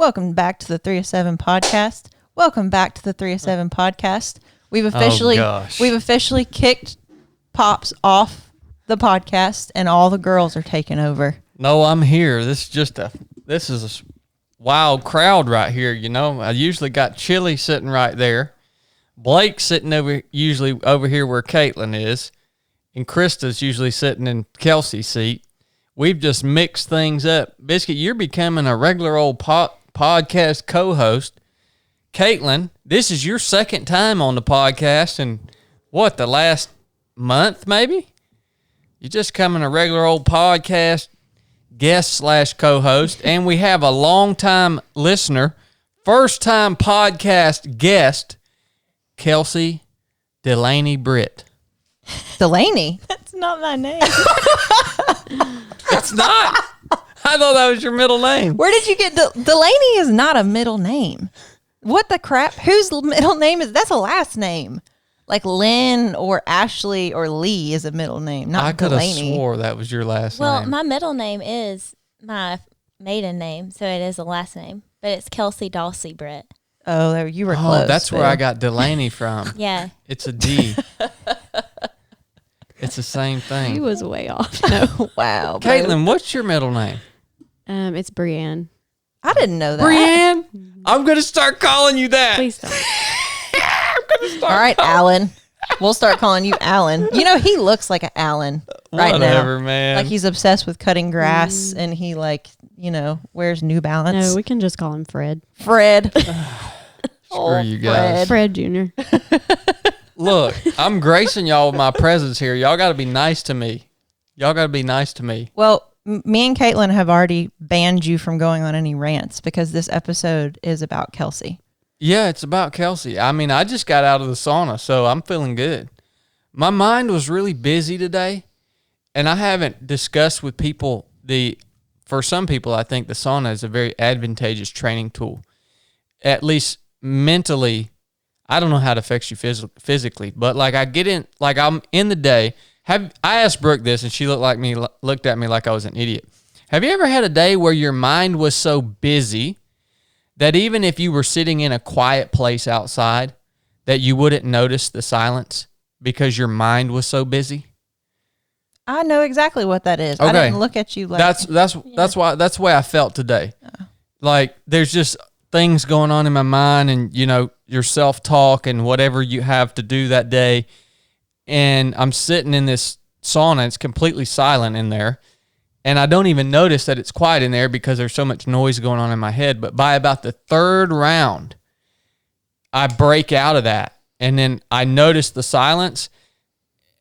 Welcome back to the 3 of 7 podcast. Welcome back to the 3 of 7 podcast. We've officially kicked Pops off the podcast, and all the girls are taking over. No, I'm here. This is a wild crowd right here. You know, I usually got Chili sitting right there, Blake sitting usually over here where Caitlin is, and Krista's usually sitting in Kelsey's seat. We've just mixed things up. Biscuit, you're becoming a regular old podcast co-host. Caitlin, this is your second time on the podcast in, the last month maybe? You're just coming a regular old podcast guest / co-host, and we have a long-time listener, first-time podcast guest, Kelsey Delaney Britt. Delaney? That's not my name. It's not? I thought that was your middle name. Where did you get Delaney is not a middle name. What the crap? Whose middle name is that's a last name? Like Lynn or Ashley or Lee is a middle name, not Delaney. I could have swore that was your last name. Well, my middle name is my maiden name, so it is a last name, but it's Kelsey Dawsey Britt. Oh, you were close. That's where I got Delaney from. Yeah. It's a D. It's the same thing. He was way off. No. Wow. Caitlin, what's your middle name? It's Brienne. I didn't know that. Brienne? I'm going to start calling you that. Please don't. All right, Alan. We'll start calling you Alan. You know, he looks like an Alan right Whatever, now. man. Like he's obsessed with cutting grass and he wears New Balance. No, we can just call him Fred. Fred. Screw you guys. Fred Jr. Look, I'm gracing y'all with my presence here. Y'all got to be nice to me. Well, me and Caitlin have already banned you from going on any rants because this episode is about Kelsey. Yeah, it's about Kelsey. I mean, I just got out of the sauna, so I'm feeling good. My mind was really busy today, and I haven't discussed with people for some people, I think the sauna is a very advantageous training tool. At least mentally, I don't know how it affects you physically, but like I'm in the day. I asked Brooke this, and she looked at me like I was an idiot. Have you ever had a day where your mind was so busy that even if you were sitting in a quiet place outside, that you wouldn't notice the silence because your mind was so busy? I know exactly what that is. Okay. I didn't look at you like that's the way I felt today. Like there's just things going on in my mind, and your self-talk and whatever you have to do that day. And I'm sitting in this sauna, it's completely silent in there. And I don't even notice that it's quiet in there because there's so much noise going on in my head. But by about the third round, I break out of that. And then I notice the silence,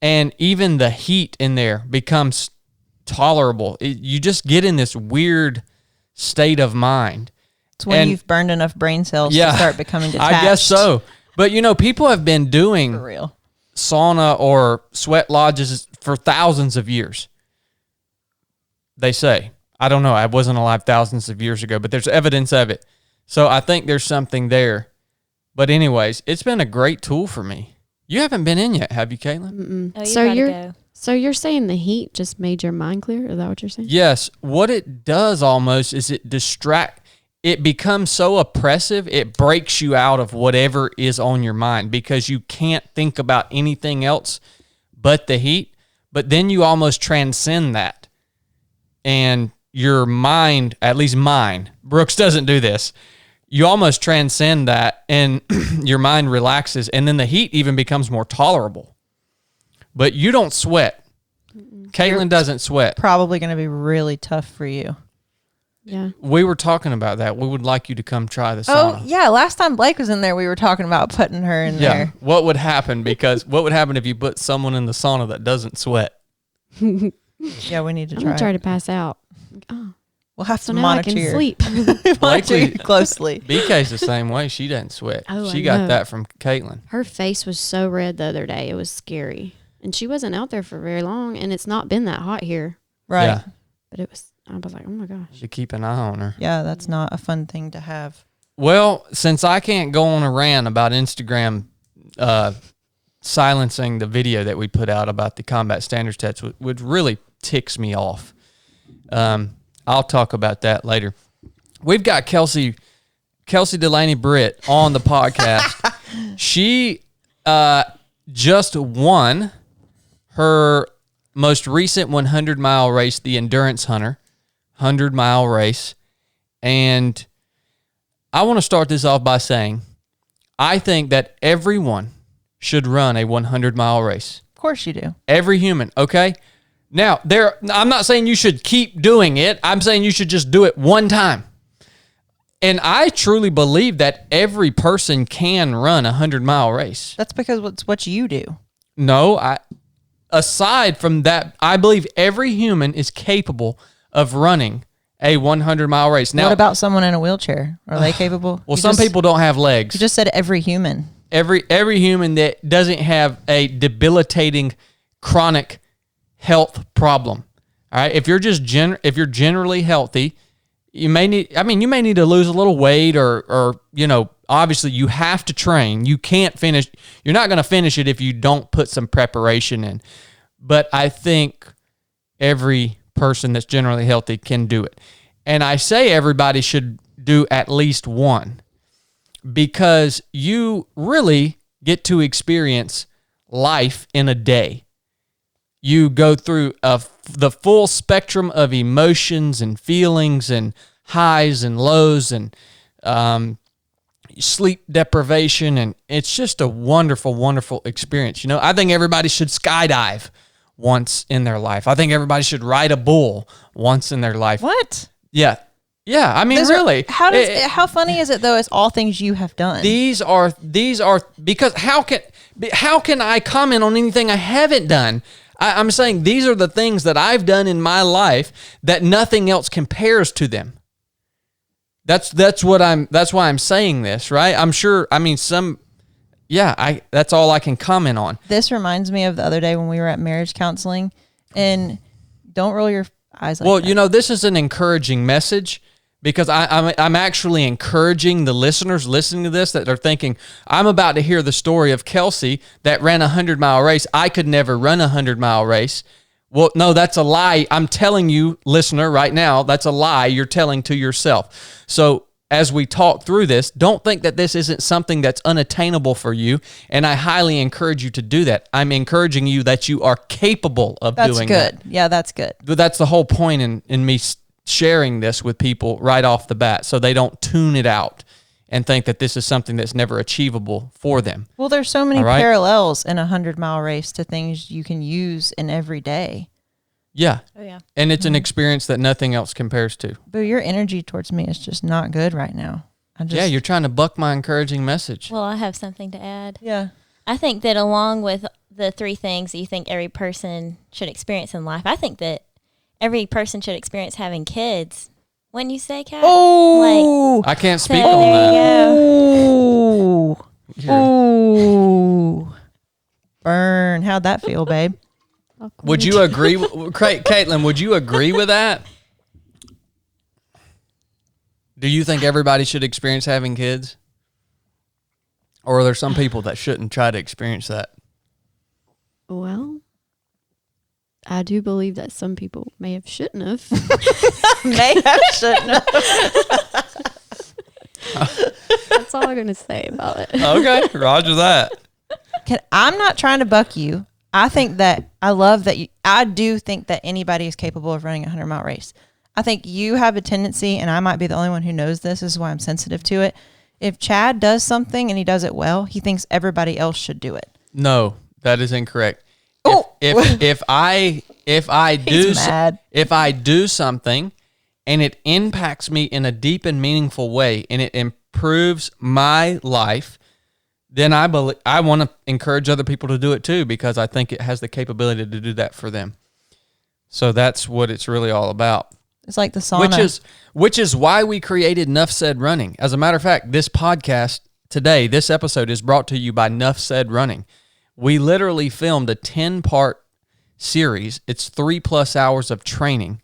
and even the heat in there becomes tolerable. You just get in this weird state of mind. It's when you've burned enough brain cells to start becoming detached. I guess so. But, people have been doing For real. sauna or sweat lodges for thousands of years. They say. I don't know. I wasn't alive thousands of years ago, but there's evidence of it. So I think there's something there. But anyways, it's been a great tool for me. You haven't been in yet, have you, Caitlin? Oh, So you're saying the heat just made your mind clear? Is that what you're saying? Yes. What it does almost is it becomes so oppressive, it breaks you out of whatever is on your mind because you can't think about anything else but the heat. But then you almost transcend that. And your mind, at least mine, Brooks doesn't do this. You almost transcend that and your mind relaxes, and then the heat even becomes more tolerable. But you don't sweat. Caitlin doesn't sweat. Probably going to be really tough for you. Yeah. We were talking about that. We would like you to come try the sauna. Oh, yeah. Last time Blake was in there, we were talking about putting her in there. What would happen? Because what would happen if you put someone in the sauna that doesn't sweat? Yeah, we need to I'm try. going to try to pass out. Oh, We'll have so to now monitor I can sleep. monitor you closely. BK's the same way. She doesn't sweat. Oh, she I got know. that from Caitlin. Her face was so red the other day. It was scary. And she wasn't out there for very long, and it's not been that hot here. Right. Yeah. But I was like, oh my gosh. To keep an eye on her. Yeah, that's not a fun thing to have. Well, since I can't go on a rant about Instagram silencing the video that we put out about the combat standards test, which really ticks me off. I'll talk about that later. We've got Kelsey Kelsey Delaney Britt on the podcast. She just won her most recent 100-mile race, the Endurance Hunter 100-mile race. And I want to start this off by saying I think that everyone should run a 100-mile race. Of course you do. Every human, okay? Now, I'm not saying you should keep doing it. I'm saying you should just do it one time. And I truly believe that every person can run a 100-mile race. That's because it's what you do. No, aside from that, I believe every human is capable of running a 100-mile race. Now, what about someone in a wheelchair? Are they capable? Well, some people don't have legs. You just said every human. Every human that doesn't have a debilitating chronic health problem. All right, if you're generally healthy, you may need to lose a little weight or obviously you have to train. You can't finish. You're not going to finish it if you don't put some preparation in. But I think every person that's generally healthy can do it. And I say everybody should do at least one because you really get to experience life in a day. You go through the full spectrum of emotions and feelings and highs and lows and sleep deprivation, and it's just a wonderful, wonderful experience. I think everybody should skydive once in their life. I think everybody should ride a bull once in their life. What? Yeah. I mean, really. How funny is it though? It's all things you have done. These are because how can I comment on anything I haven't done? I'm saying these are the things that I've done in my life that nothing else compares to them. That's why I'm saying this, right? I'm sure. I mean, that's all I can comment on. This reminds me of the other day when we were at marriage counseling, and don't roll your eyes like that. Well, this is an encouraging message because I'm actually encouraging the listeners listening to this that are thinking, I'm about to hear the story of Kelsey that ran a 100-mile race. I could never run a 100-mile race. Well, no, that's a lie. I'm telling you, listener, right now, that's a lie you're telling to yourself. So as we talk through this, don't think that this isn't something that's unattainable for you, and I highly encourage you to do that. I'm encouraging you that you are capable of doing that. That's good. Yeah, that's good. But that's the whole point in me sharing this with people right off the bat so they don't tune it out and think that this is something that's never achievable for them. Well, there's so many parallels in a 100-mile race to things you can use in every day. Yeah. Oh, yeah. And it's an experience that nothing else compares to. But your energy towards me is just not good right now. Yeah, you're trying to buck my encouraging message. Well, I have something to add. Yeah. I think that along with the three things that you think every person should experience in life, I think that every person should experience having kids. When you say, Kat? Oh! I can't speak on that. Oh! Oh! Burn. How'd that feel, babe? Would you agree, Caitlin, would you agree with that? Do you think everybody should experience having kids? Or are there some people that shouldn't try to experience that? Well, I do believe that some people may have shouldn't have. Shouldn't have. That's all I'm going to say about it. Okay, roger that. I'm not trying to buck you. I think that I do think that anybody is capable of running a 100-mile race. I think you have a tendency, and I might be the only one who knows this is why I'm sensitive to it. If Chad does something and he does it well, he thinks everybody else should do it. No, that is incorrect. Oh. If I do something and it impacts me in a deep and meaningful way and it improves my life, then I want to encourage other people to do it too because I think it has the capability to do that for them. So that's what it's really all about. It's like the sauna. Which is why we created Nuff Said Running. As a matter of fact, this podcast today, this episode is brought to you by Nuff Said Running. We literally filmed a 10-part series. It's 3+ hours of training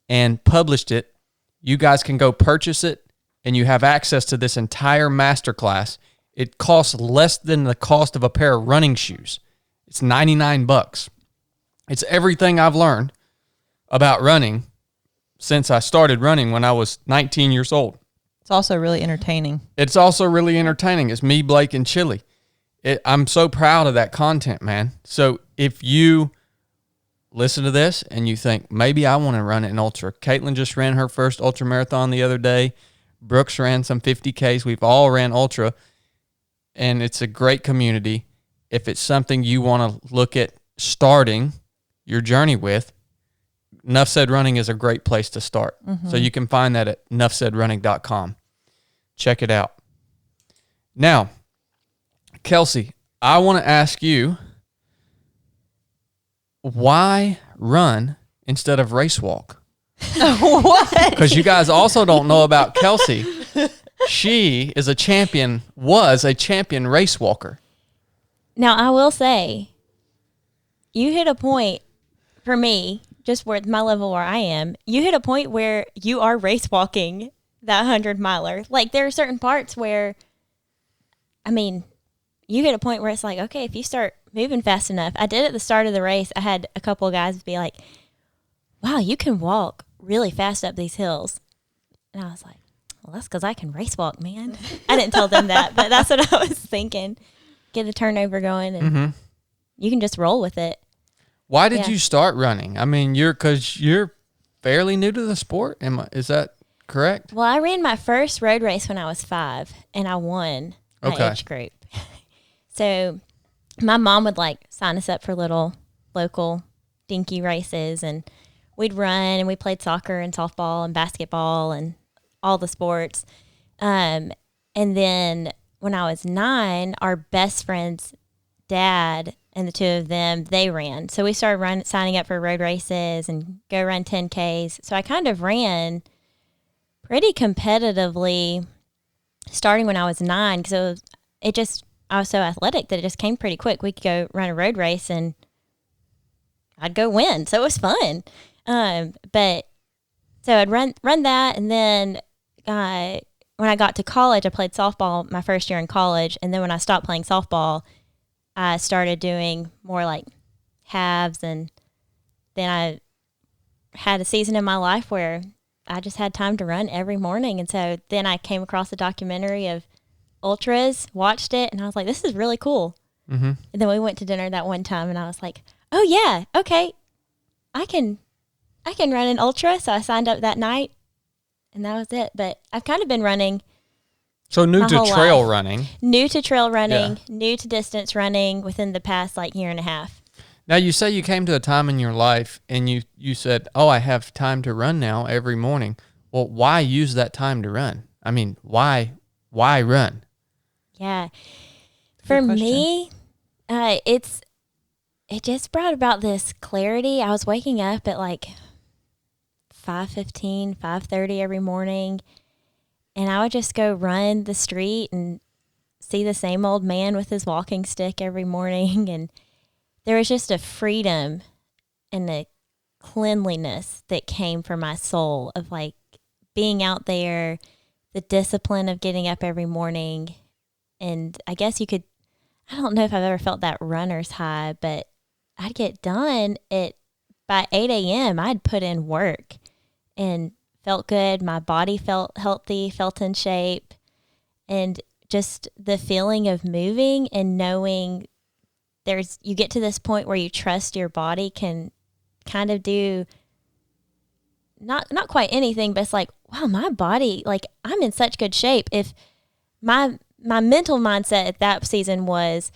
and published it. You guys can go purchase it and you have access to this entire masterclass. It costs less than the cost of a pair of running shoes. It's $99. It's everything I've learned about running since I started running when I was 19 years old. It's also really entertaining. It's me, Blake, and Chili. I'm so proud of that content, man. So if you listen to this and you think, maybe I want to run an ultra. Caitlin just ran her first ultra marathon the other day. Brooks ran some 50Ks. We've all ran ultra, and it's a great community. If it's something you want to look at starting your journey with, Nuff Said Running is a great place to start. Mm-hmm. So you can find that at nuffsaidrunning.com. Check it out. Now, Kelsey, I want to ask you, why run instead of race walk? What? Because you guys also don't know about Kelsey. She is was a champion race walker. Now, I will say, you hit a point for me, just where my level where I am, you hit a point where you are race walking that 100-miler. Like, there are certain parts where, I mean, you hit a point where it's like, okay, if you start moving fast enough. I did at the start of the race. I had a couple of guys be like, wow, you can walk really fast up these hills. And I was like, well, that's because I can race walk, man. I didn't tell them that, but that's what I was thinking. Get the turnover going, and you can just roll with it. Why did you start running? I mean, because you're fairly new to the sport. Is that correct? Well, I ran my first road race when I was 5, and I won my age group. So my mom would sign us up for little local dinky races, and we'd run, and we played soccer and softball and basketball and all the sports. And then when I was 9, our best friend's dad and the two of them, they ran. So we started signing up for road races and go run 10Ks. So I kind of ran pretty competitively starting when I was 9, because I was so athletic that it just came pretty quick. We could go run a road race and I'd go win. So it was fun. But so I'd run that, and then when I got to college, I played softball my first year in college, and then when I stopped playing softball, I started doing more like halves, and then I had a season in my life where I just had time to run every morning. And so then I came across a documentary of ultras, watched it, and I was like, this is really cool. Mm-hmm. And then we went to dinner that one time, and I was like, oh yeah, okay, I can run an ultra. So I signed up that night, and that was it. But I've kind of been running. So new to trail running. New to trail running, new to distance running within the past year and a half. Now, you say you came to a time in your life and you said, oh, I have time to run now every morning. Well, why use that time to run? I mean, why run? Yeah. For me, it just brought about this clarity. I was waking up at 5:15, 5:30 every morning, and I would just go run the street and see the same old man with his walking stick every morning. And there was just a freedom and a cleanliness that came from my soul of being out there, the discipline of getting up every morning. And I guess I don't know if I've ever felt that runner's high, but I'd get done by 8 a.m. I'd put in work and felt good. My body felt healthy, felt in shape, and just the feeling of moving and knowing you get to this point where you trust your body can kind of do not quite anything, but it's wow, my body, I'm in such good shape. If my mental mindset at that season was,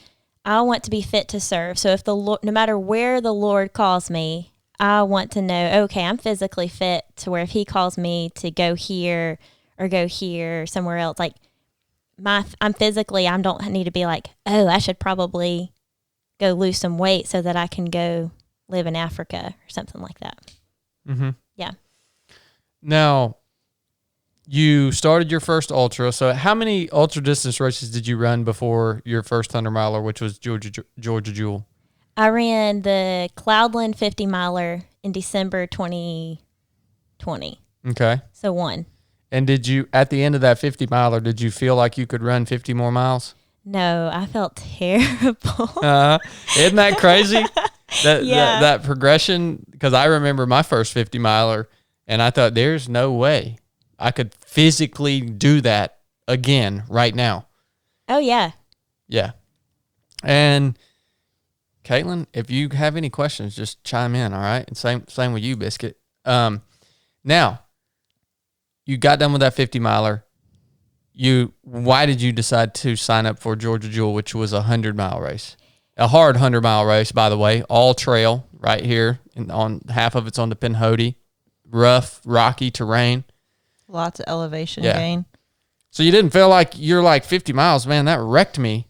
I want to be fit to serve. So if no matter where the Lord calls me, I want to know, okay, I'm physically fit to where if he calls me to go here or go here or somewhere else, I don't need to be oh, I should probably go lose some weight so that I can go live in Africa or something like that. Mm-hmm. Yeah. Now, you started your first ultra. So how many ultra distance races did you run before your first 100-miler, which was Georgia Jewel? I ran the Cloudland 50-miler in December 2020. Okay. So one. And at the end of that 50-miler, did you feel like you could run 50 more miles? No, I felt terrible. Isn't that crazy? That progression, because I remember my first 50-miler, and I thought, there's no way I could physically do that again right now. Oh, yeah. Yeah. And Caitlin, if you have any questions, just chime in, all right? And same with you, Biscuit. Now, you got done with that 50-miler. Why did you decide to sign up for Georgia Jewel, which was a 100-mile race? A hard 100-mile race, by the way, all trail right here. And on half of it's on the Pinhoti. Rough, rocky terrain. Lots of elevation gain. So you didn't feel like you're like 50 miles, man, that wrecked me.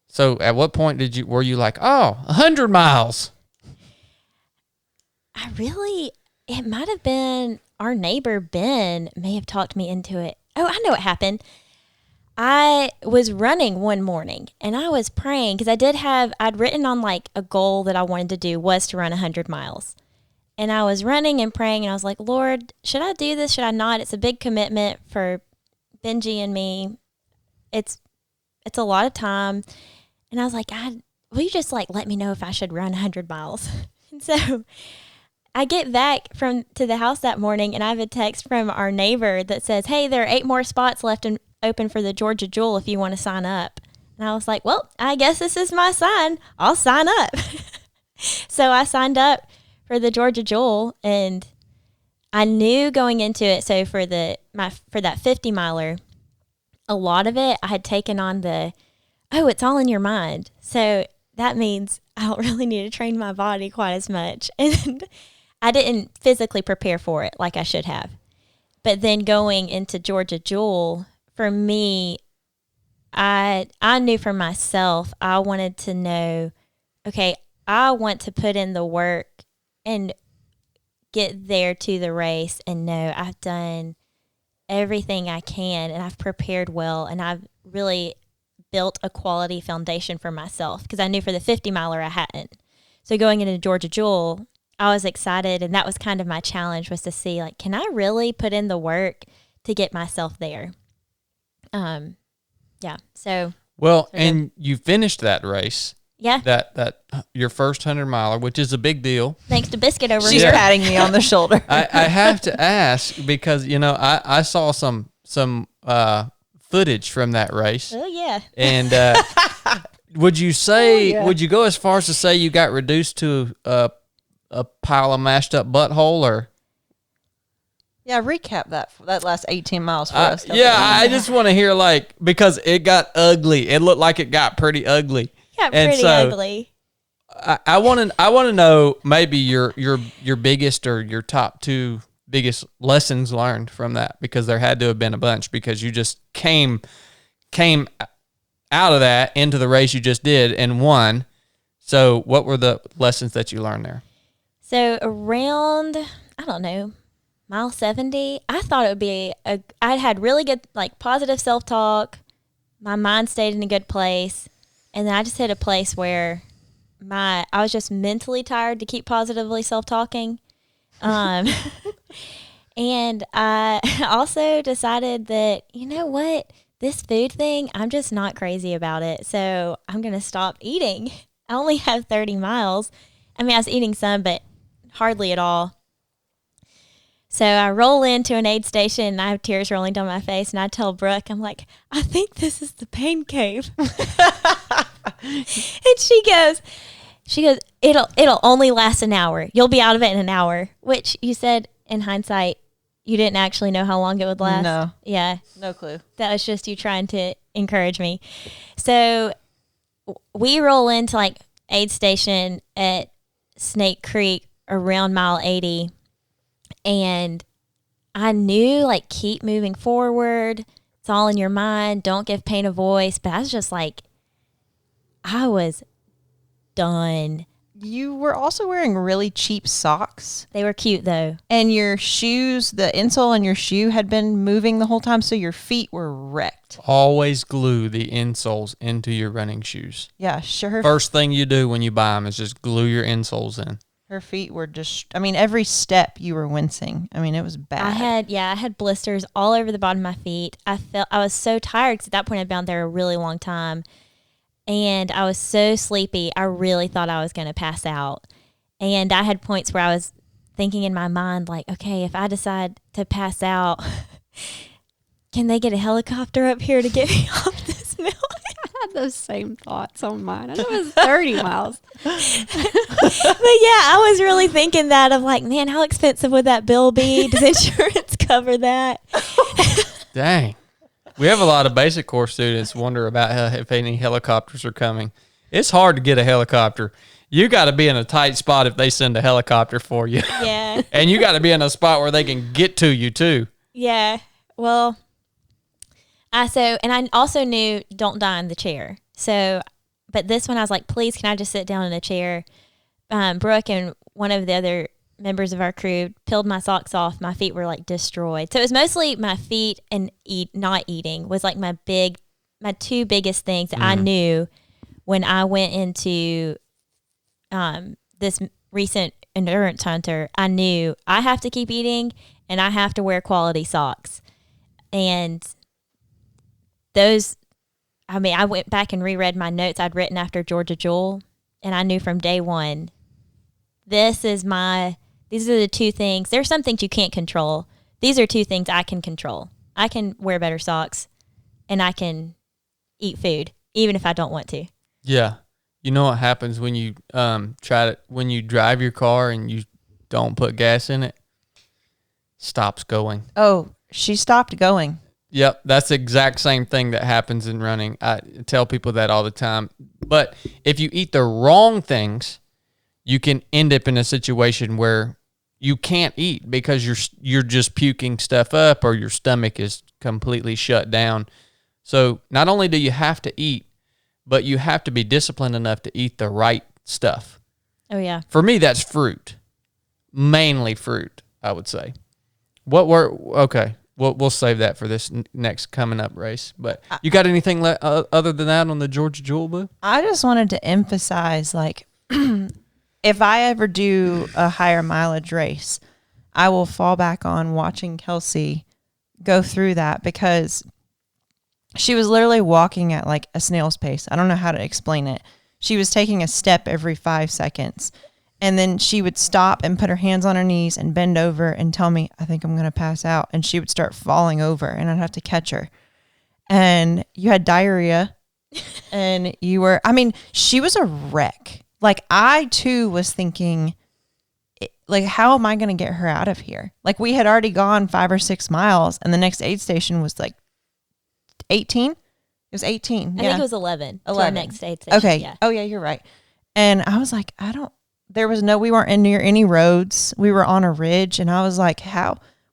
So at what point were you like, 100 miles? It might have been our neighbor Ben may have talked me into it. Oh, I know what happened. I was running one morning and I was praying because I'd written on like a goal that I wanted to do was to run 100 miles. And I was running and praying and I was like, Lord, should I do this? Should I not? It's a big commitment for Benji and me. It's a lot of time. And I was like, God, will you just like let me know if I should run 100 miles? And so I get back to the house that morning and I have a text from our neighbor that says, hey, there are 8 more spots left open for the Georgia Jewel if you want to sign up. And I was like, well, I guess this is my sign. I'll sign up. So I signed up for the Georgia Jewel and I knew going into it. So for that 50-miler, a lot of it I had taken on it's all in your mind. So that means I don't really need to train my body quite as much. And I didn't physically prepare for it like I should have. But then going into Georgia Jewel, for me, I knew for myself, I wanted to know, okay, I want to put in the work and get there to the race and know I've done everything I can and I've prepared well and I've really built a quality foundation for myself because I knew for the 50-miler I hadn't. So going into Georgia Jewel, I was excited and that was kind of my challenge was to see like, can I really put in the work to get myself there? Yeah. So. Well, and you finished that race. Yeah. That your first 100-miler, which is a big deal. Thanks to Biscuit over She's here. patting me on the shoulder. I have to ask because, I saw some footage from that race. Oh, yeah. And would you go as far as to say you got reduced to a pile of mashed up butthole or? Yeah, recap that last 18 miles for us. I just want to hear because it got ugly. It looked like it got pretty ugly. Ugly. I want to know maybe your biggest or your top 2 biggest lessons learned from that because there had to have been a bunch because you just came out of that into the race you just did and won. So what were the lessons that you learned there? So around, I don't know, mile 70, I thought it would be I had really good positive self-talk. My mind stayed in a good place. And then I just hit a place where I was just mentally tired to keep positively self-talking. And I also decided that, you know what, this food thing, I'm just not crazy about it. So I'm going to stop eating. I only have 30 miles. I mean, I was eating some, but hardly at all. So I roll into an aid station and I have tears rolling down my face and I tell Brooke, I'm like, I think this is the pain cave. And she goes, it'll only last an hour. You'll be out of it in an hour, which you said in hindsight, you didn't actually know how long it would last. No. Yeah. No clue. That was just you trying to encourage me. So we roll into aid station at Snake Creek around mile 80. And I knew keep moving forward. It's all in your mind. Don't give pain a voice. But I was just I was done. You were also wearing really cheap socks. They were cute though. And your shoes, the insole on your shoe had been moving the whole time. So your feet were wrecked. Always glue the insoles into your running shoes. Yeah, sure. First thing you do when you buy them is just glue your insoles in. Her feet were just, every step you were wincing. It was bad. I had blisters all over the bottom of my feet. I was so tired because at that point I'd been out there a really long time. And I was so sleepy, I really thought I was going to pass out. And I had points where I was thinking in my mind, okay, if I decide to pass out, can they get a helicopter up here to get me off this mountain? I had those same thoughts on mine. I know it was 30 miles. But yeah, I was really thinking that of like, man, how expensive would that bill be? Does insurance cover that? Dang. We have a lot of basic course students wonder about if any helicopters are coming. It's hard to get a helicopter. You got to be in a tight spot if they send a helicopter for you. Yeah. And you got to be in a spot where they can get to you too. Yeah. Well, and I also knew don't die in the chair. So, but this one I was like, please, can I just sit down in a chair? Brooke and one of the other members of our crew peeled my socks off. My feet were like destroyed. So it was mostly my feet and not eating was like my two biggest things that I knew when I went into this recent endurance hunter. I knew I have to keep eating and I have to wear quality socks. And I went back and reread my notes I'd written after Georgia Jewel, and I knew from day one, these are the two things. There's some things you can't control. These are two things I can control. I can wear better socks, and I can eat food, even if I don't want to. Yeah. You know what happens when you when you drive your car and you don't put gas in it? Stops going. Oh, she stopped going. Yep, that's the exact same thing that happens in running. I tell people that all the time. But if you eat the wrong things, you can end up in a situation where you can't eat because you're just puking stuff up or your stomach is completely shut down. So not only do you have to eat, but you have to be disciplined enough to eat the right stuff. Oh, yeah. For me, that's fruit. Mainly fruit, I would say. Okay. We'll save that for this next coming up race. But you got anything other than that on the Georgia Jewel, Boo? I just wanted to emphasize, like, if I ever do a higher mileage race, I will fall back on watching Kelsey go through that because she was literally walking at like a snail's pace. I don't know how to explain it. She was taking a step every 5 seconds. And then she would stop and put her hands on her knees and bend over and tell me, I think I'm going to pass out. And she would start falling over and I'd have to catch her. And you had diarrhea and she was a wreck. Like I too was thinking, like, how am I going to get her out of here? Like we had already gone 5 or 6 miles and the next aid station was like 18. It was 18. I think it was 11. 11. Our next aid station. Okay. Yeah. Oh yeah, you're right. And I was like, we weren't near any roads. We were on a ridge and I was like,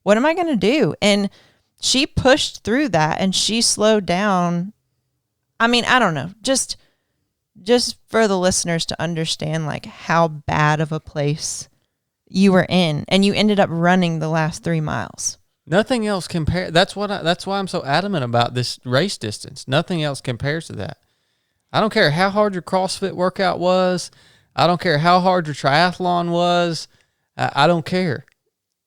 what am I going to do? And she pushed through that and she slowed down. I mean, I don't know, just for the listeners to understand like how bad of a place you were in and you ended up running the last 3 miles. Nothing else compares. That's why I'm so adamant about this race distance. Nothing else compares to that. I don't care how hard your CrossFit workout was. I don't care how hard your triathlon was. I don't care.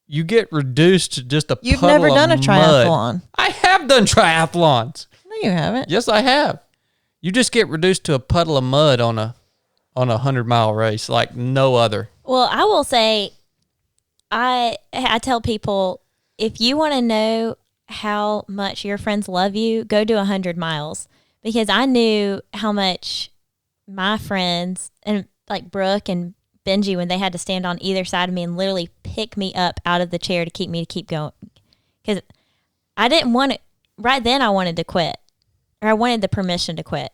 You get reduced to just a puddle of mud. You've never done a triathlon. I have done triathlons. No, you haven't. Yes, I have. You just get reduced to a puddle of mud on a 100-mile race like no other. Well, I will say, I tell people, if you want to know how much your friends love you, go do 100 miles. Because I knew how much my friends, and like Brooke and Benji, when they had to stand on either side of me and literally pick me up out of the chair to keep going. Because I didn't want it. Right then I wanted to quit. Or I wanted the permission to quit.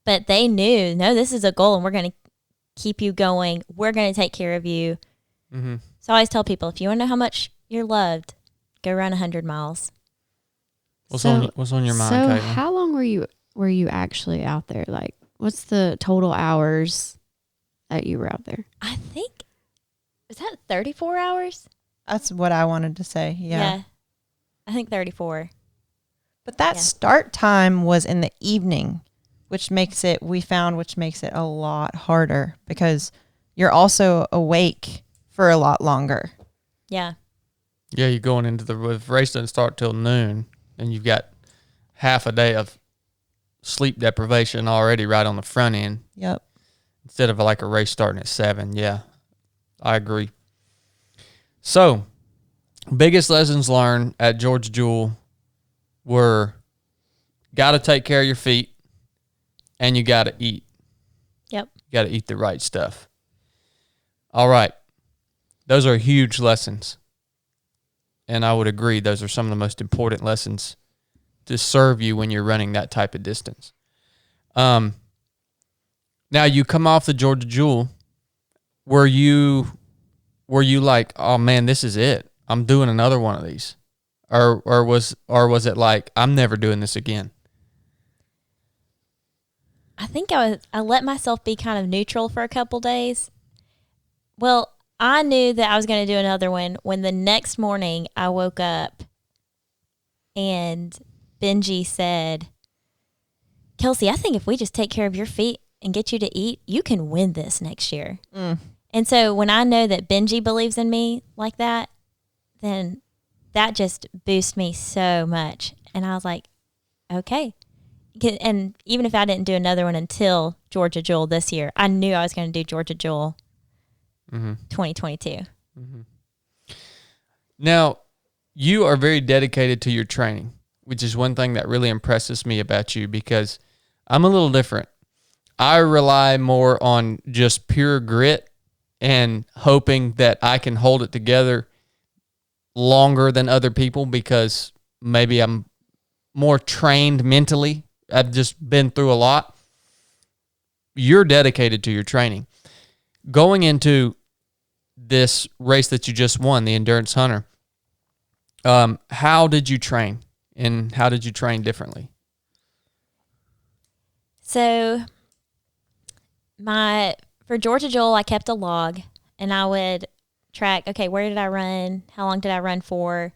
But they knew, no, this is a goal and we're going to keep you going. We're going to take care of you. Mm-hmm. So I always tell people, if you want to know how much you're loved, go run 100 miles. What's on your mind, So Caitlin? how long were you actually out there? Like, what's the total hours that you were out there? I think, is that 34 hours? That's what I wanted to say. Yeah. I think 34. But that start time was in the evening, which makes it a lot harder because you're also awake for a lot longer. Yeah. Yeah, you're going into the race doesn't start till noon, and you've got half a day of sleep deprivation already right on the front end. Yep. Instead of like a race starting at 7. Yeah, I agree. So, biggest lessons learned at Georgia Jewel were got to take care of your feet and you got to eat. Yep. You got to eat the right stuff. All right. Those are huge lessons. And I would agree, those are some of the most important lessons to serve you when you're running that type of distance. Now, you come off the Georgia Jewel. Were you like, oh man, this is it? I'm doing another one of these, or was it like, I'm never doing this again? I think I let myself be kind of neutral for a couple days. Well, I knew that I was going to do another one when the next morning I woke up and Benji said, Kelsey, I think if we just take care of your feet and get you to eat, you can win this next year. And so when I know that Benji believes in me like that, then that just boosts me so much. And I was like, okay. And even if I didn't do another one until Georgia Jewel this year, I knew I was going to do Georgia Jewel 2022. Mm-hmm. Now, you are very dedicated to your training, which is one thing that really impresses me about you, because I'm a little different. I rely more on just pure grit and hoping that I can hold it together longer than other people, because maybe I'm more trained mentally. I've just been through a lot. You're dedicated to your training. Going into this race that you just won, the Endurance Hunter, how did you train, and how did you train differently? So for Georgia Jewel, I kept a log, and I would track, okay, where did I run? How long did I run for?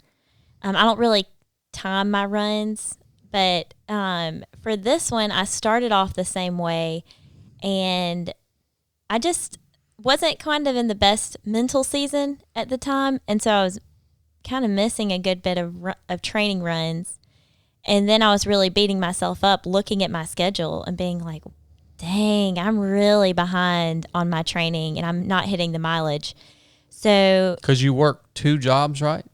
I don't really time my runs, but for this one, I started off the same way, and I just wasn't kind of in the best mental season at the time, and so I was kind of missing a good bit of training runs. And then I was really beating myself up looking at my schedule and being like, dang, I'm really behind on my training and I'm not hitting the mileage. So, because you work 2 jobs, right?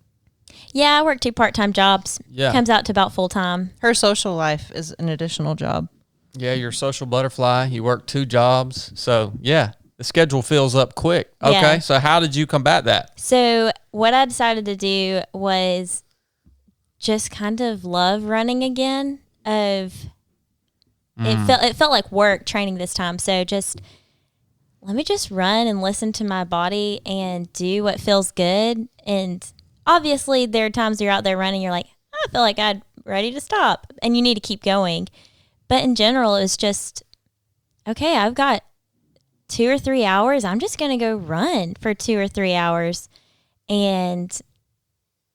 Yeah, I work 2 part-time jobs. Yeah. Comes out to about full-time. Her social life is an additional job. Yeah, you're a social butterfly. You work 2 jobs. So, yeah, the schedule fills up quick. Okay, yeah. So how did you combat that? So what I decided to do was just kind of love running again. It felt like work training this time. So just let me just run and listen to my body and do what feels good. And obviously there are times you're out there running, you're like, I feel like I'm ready to stop, and you need to keep going. But in general, it's just, okay, I've got 2 or 3 hours. I'm just going to go run for 2 or 3 hours and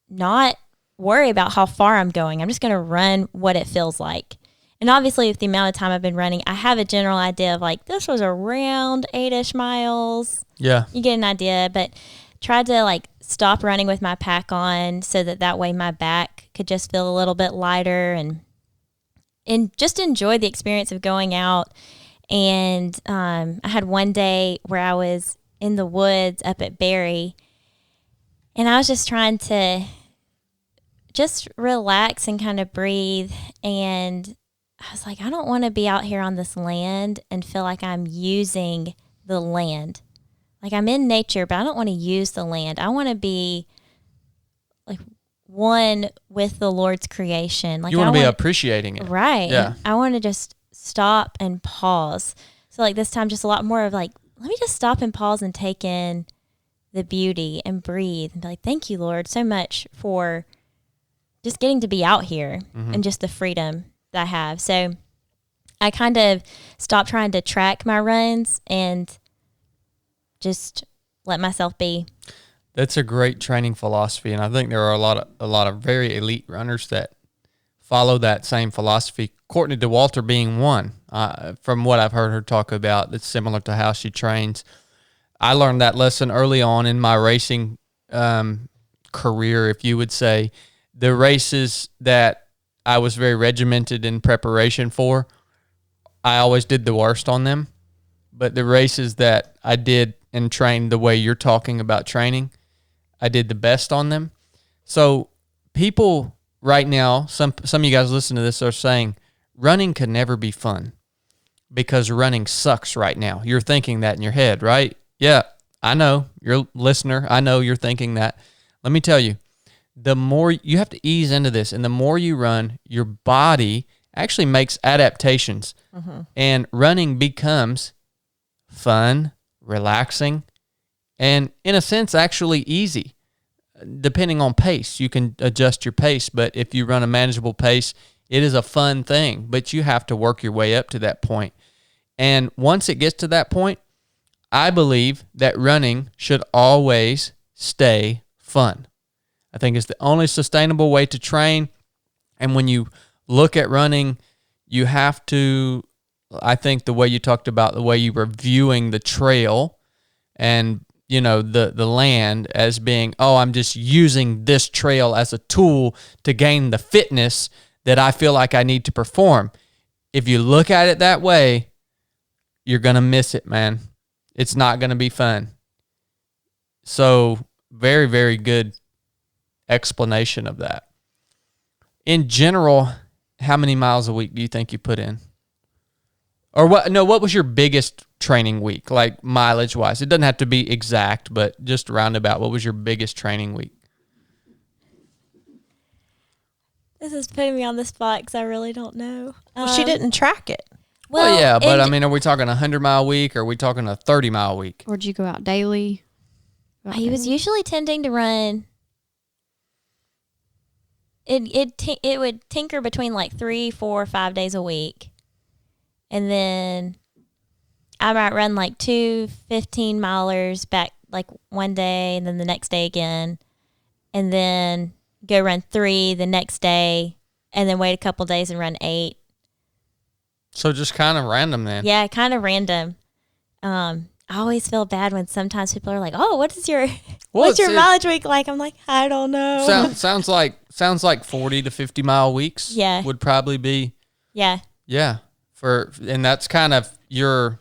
not worry about how far I'm going. I'm just going to run what it feels like. And obviously, with the amount of time I've been running, I have a general idea of like, this was around 8-ish miles. Yeah. You get an idea, but tried to like stop running with my pack on so that way my back could just feel a little bit lighter and just enjoy the experience of going out. And I had one day where I was in the woods up at Berry, and I was just trying to just relax and kind of breathe. And I was like, I don't want to be out here on this land and feel like I'm using the land. Like, I'm in nature, but I don't want to use the land. I want to be like one with the Lord's creation. Like, you want to be appreciating it. Right. Yeah. I want to just stop and pause. So like this time, just a lot more of like, let me just stop and pause and take in the beauty and breathe and be like, thank you, Lord, so much for just getting to be out here and just the freedom that I have. So I kind of stopped trying to track my runs and just let myself be. That's a great training philosophy, and I think there are a lot of very elite runners that follow that same philosophy. Courtney DeWalter being one, from what I've heard her talk about, that's similar to how she trains. I learned that lesson early on in my racing career, if you would say. The races that I was very regimented in preparation for, I always did the worst on them. But the races that I did and trained the way you're talking about training, I did the best on them. So people right now, some of you guys listening to this are saying running can never be fun because running sucks right now. You're thinking that in your head, right? Yeah, I know. You're a listener. I know you're thinking that. Let me tell you, the more you have to ease into this, and the more you run, your body actually makes adaptations, and running becomes fun, relaxing, and in a sense, actually easy. Depending on pace, you can adjust your pace, but if you run a manageable pace, it is a fun thing, but you have to work your way up to that point. And once it gets to that point, I believe that running should always stay fun. I think it's the only sustainable way to train. And when you look at running, you have to, I think the way you talked about the way you were viewing the trail and, you know, the land as being, oh, I'm just using this trail as a tool to gain the fitness that I feel like I need to perform. If you look at it that way, you're going to miss it, man. It's not going to be fun. So very, very good explanation of that. In general, how many miles a week do you think you put in? Or what was your biggest training week, like mileage wise? It doesn't have to be exact, but just roundabout, what was your biggest training week? This is putting me on the spot because I really don't know. Well, she didn't track it. Well, yeah, but I mean, are we talking a 100-mile week or are we talking a 30-mile week? Or did you go out daily? He was usually tending to run. It would tinker between like 3, 4, 5 days a week. And then I might run like 2 15-milers back like one day and then the next day again. And then go run 3 the next day and then wait a couple days and run 8. So just kind of random then. Yeah, kind of random. I always feel bad when sometimes people are like, "Oh, what's your mileage week like?" I'm like, I don't know. Sounds like 40 to 50 mile weeks. Yeah, would probably be. Yeah. And that's kind of your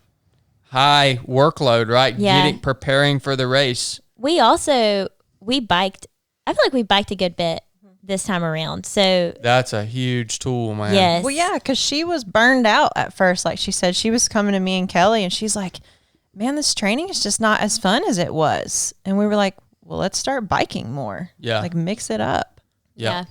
high workload, right? Yeah. Preparing for the race. We biked. I feel like we biked a good bit this time around. So that's a huge tool, man. Yes. Well, yeah, because she was burned out at first. Like she said, she was coming to me and Kelly, and she's like, "Man, this training is just not as fun as it was." And we were like, "Well, let's start biking more. Yeah, like mix it up." Yeah.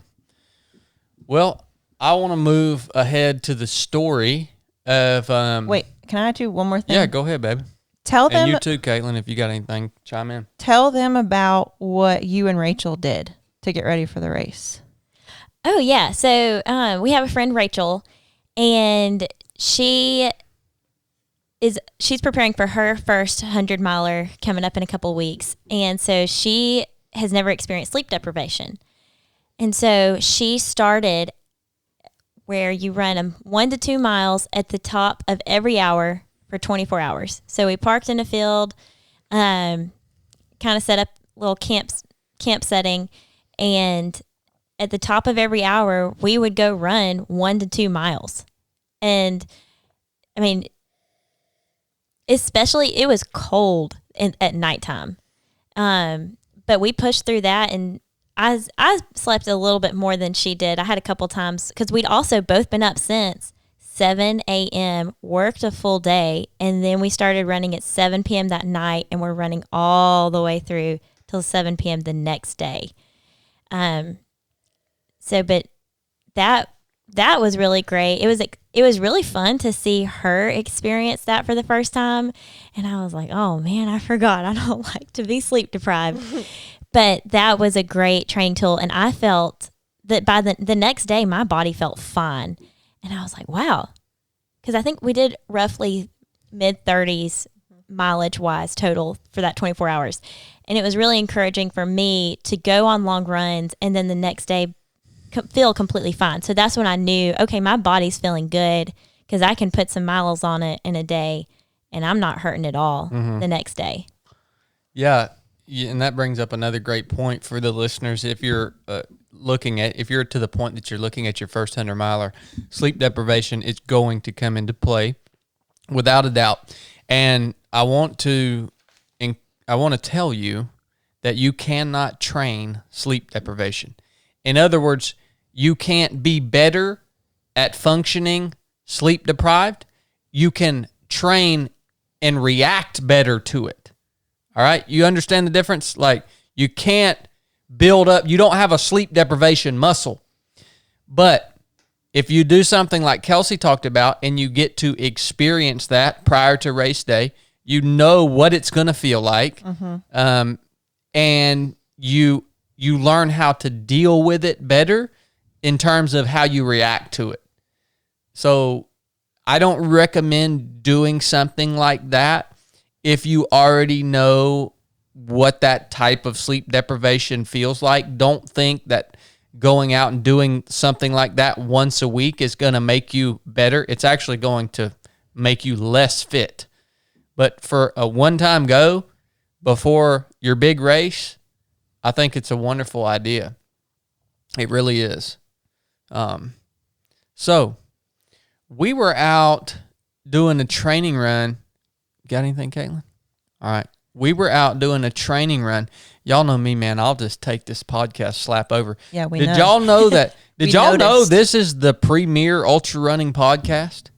Well, I want to move ahead to the story of. Wait, can I do one more thing? Yeah, go ahead, baby. Tell them. And you too, Caitlin. If you got anything, chime in. Tell them about what you and Rachel did to get ready for the race. Oh yeah, so we have a friend, Rachel, and she's preparing for her first 100-miler coming up in a couple weeks, and so she has never experienced sleep deprivation, and so she started where you run 1 to 2 miles at the top of every hour for 24 hours. So we parked in a field, kind of set up a little camp setting, and at the top of every hour, we would go run 1 to 2 miles. And I mean, especially it was cold at nighttime. But we pushed through that, and I slept a little bit more than she did. I had a couple times because we'd also both been up since 7 a.m., worked a full day, and then we started running at 7 p.m. that night, and we're running all the way through till 7 p.m. the next day. But that was really great. It was really fun to see her experience that for the first time. And I was like, oh man, I forgot. I don't like to be sleep deprived. But that was a great training tool. And I felt that by the next day, my body felt fine. And I was like, wow. Because I think we did roughly mid-30s mileage-wise total for that 24 hours. And it was really encouraging for me to go on long runs and then the next day feel completely fine. So that's when I knew, okay, my body's feeling good because I can put some miles on it in a day and I'm not hurting at all the next day. Yeah. And that brings up another great point for the listeners. If you're if you're to the point that you're looking at your first 100-miler, sleep deprivation is going to come into play without a doubt. And I want to tell you that you cannot train sleep deprivation. In other words, you can't be better at functioning sleep deprived. You can train and react better to it. All right? You understand the difference? Like, you can't build up, you don't have a sleep deprivation muscle. But if you do something like Kelsey talked about and you get to experience that prior to race day, you know what it's going to feel like. And you learn how to deal with it better in terms of how you react to it. So I don't recommend doing something like that if you already know what that type of sleep deprivation feels like. Don't think that going out and doing something like that once a week is going to make you better. It's actually going to make you less fit. But for a one-time go before your big race, I think it's a wonderful idea. It really is. So we were out doing a training run. Got anything, Caitlin? All right. We were out doing a training run. Y'all know me, man. I'll just take this podcast slap over. Yeah, we know. Did y'all know that? Did y'all know noticed. this is the premier ultra running podcast?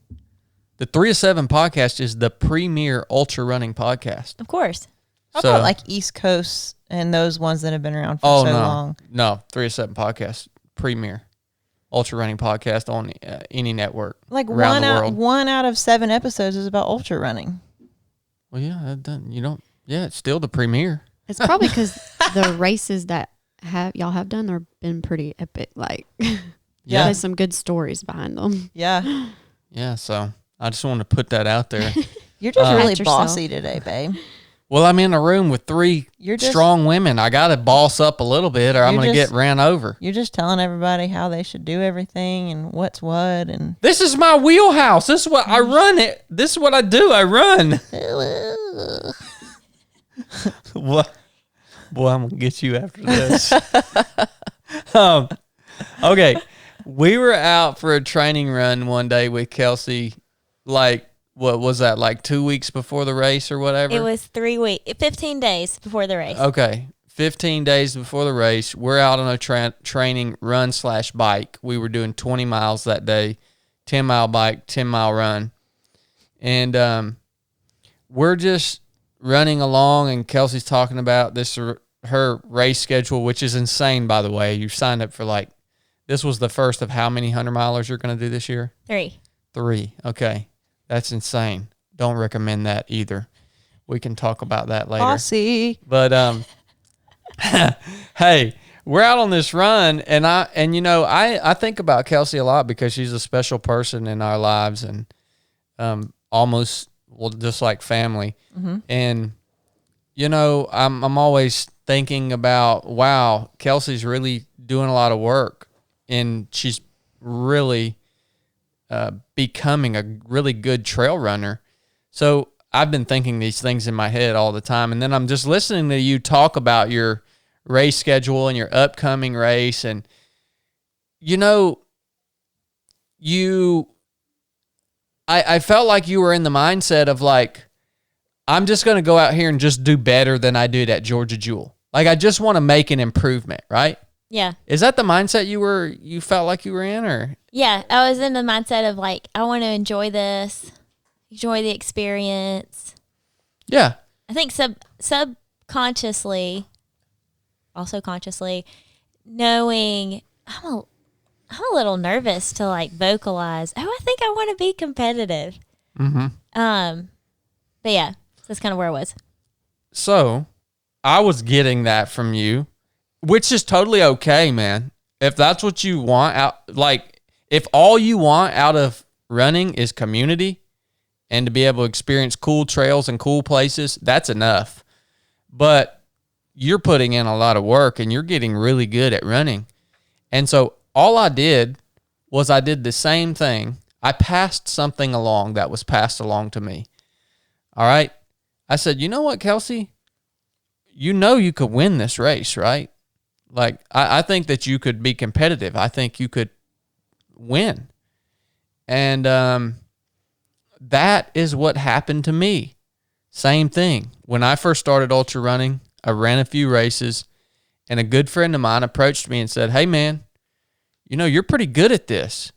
The 3 of 7 podcast is the premier ultra running podcast. Of course. How about like East Coast and those ones that have been around for so long? No, 3 of 7 podcast, premier ultra running podcast on any network. Like around the world. 1 out of 7 episodes is about ultra running. Well, yeah, it's still the premier. It's probably because the races that y'all have done have been pretty epic. Like, yeah, there's some good stories behind them. Yeah. Yeah, so I just want to put that out there. You're just really yourself. bossy today, babe. Well, I'm in a room with 3 strong women. I got to boss up a little bit or I'm going to get ran over. You're just telling everybody how they should do everything and what's what. And this is my wheelhouse. This is what I run it. This is what I do. I run. What? Boy, I'm going to get you after this. Okay. We were out for a training run one day with Kelsey, like, what was that, like 2 weeks before the race or whatever? It was 15 days before the race. Okay. 15 days before the race, we're out on a training run/bike. We were doing 20 miles that day, 10-mile bike, 10-mile run. And we're just running along, and Kelsey's talking about her race schedule, which is insane, by the way. You signed up for this was the first of how many 100-milers you're going to do this year? 3. 3. Okay. That's insane. Don't recommend that either. We can talk about that later. bossy. But hey, we're out on this run, and I think about Kelsey a lot because she's a special person in our lives, and almost just like family. Mm-hmm. And I'm always thinking about, wow, Kelsey's really doing a lot of work, and she's really becoming a really good trail runner. So I've been thinking these things in my head all the time. And then I'm just listening to you talk about your race schedule and your upcoming race. And, I felt like you were in the mindset of I'm just going to go out here and just do better than I did at Georgia Jewel. I just want to make an improvement, right? Yeah. Is that the mindset you felt like you were in, or? Yeah, I was in the mindset of I want to enjoy this, enjoy the experience. Yeah. I think subconsciously, also consciously, knowing I'm a little nervous to vocalize, I think I want to be competitive. Mm-hmm. But yeah, that's kind of where I was. So I was getting that from you, which is totally okay, man. If that's what you want if all you want out of running is community and to be able to experience cool trails and cool places, that's enough. But you're putting in a lot of work and you're getting really good at running. And so all I did was I did the same thing. I passed something along that was passed along to me. All right. I said, you know what, Kelsey? You could win this race, right? I think that you could be competitive. I think you could win. And that is what happened to me. Same thing. When I first started ultra running, I ran a few races, and a good friend of mine approached me and said, "Hey, man, you know, you're pretty good at this.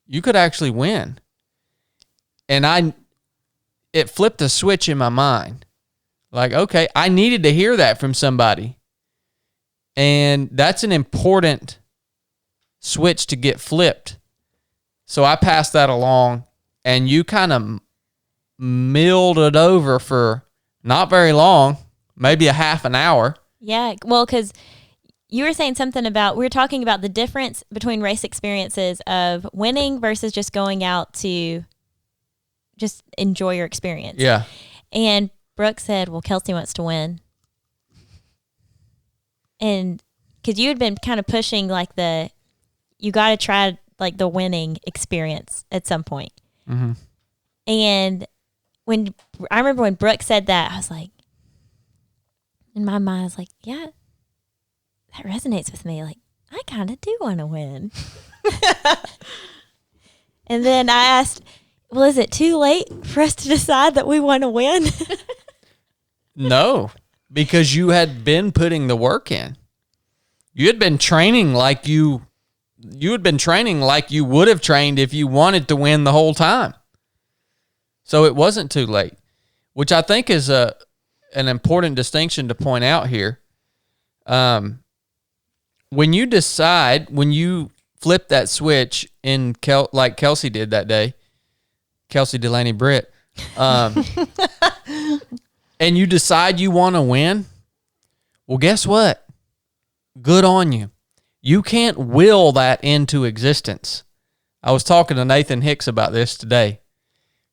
You could actually win." And it flipped a switch in my mind. Like, okay, I needed to hear that from somebody. And that's an important switch to get flipped. So I passed that along, and you kind of milled it over for not very long, maybe a half an hour. Yeah, well, because you were saying something about, we were talking about the difference between race experiences of winning versus just going out to just enjoy your experience. Yeah. And Brooke said, well, Kelsey wants to win. And because you had been kind of pushing like you got to try like the winning experience at some point. Mm-hmm. And I remember when Brooke said that, I was like, in my mind, I was like, yeah, that resonates with me. Like, I kind of do want to win. And then I asked, well, is it too late for us to decide that we want to win? No, because you had been putting the work in. You had been training like you would have trained if you wanted to win the whole time. So it wasn't too late, which I think is an important distinction to point out here. When you flip that switch in like Kelsey did that day, Kelsey Delaney Britt, and you decide you want to win, well, guess what? Good on you. You can't will that into existence. I was talking to Nathan Hicks about this today.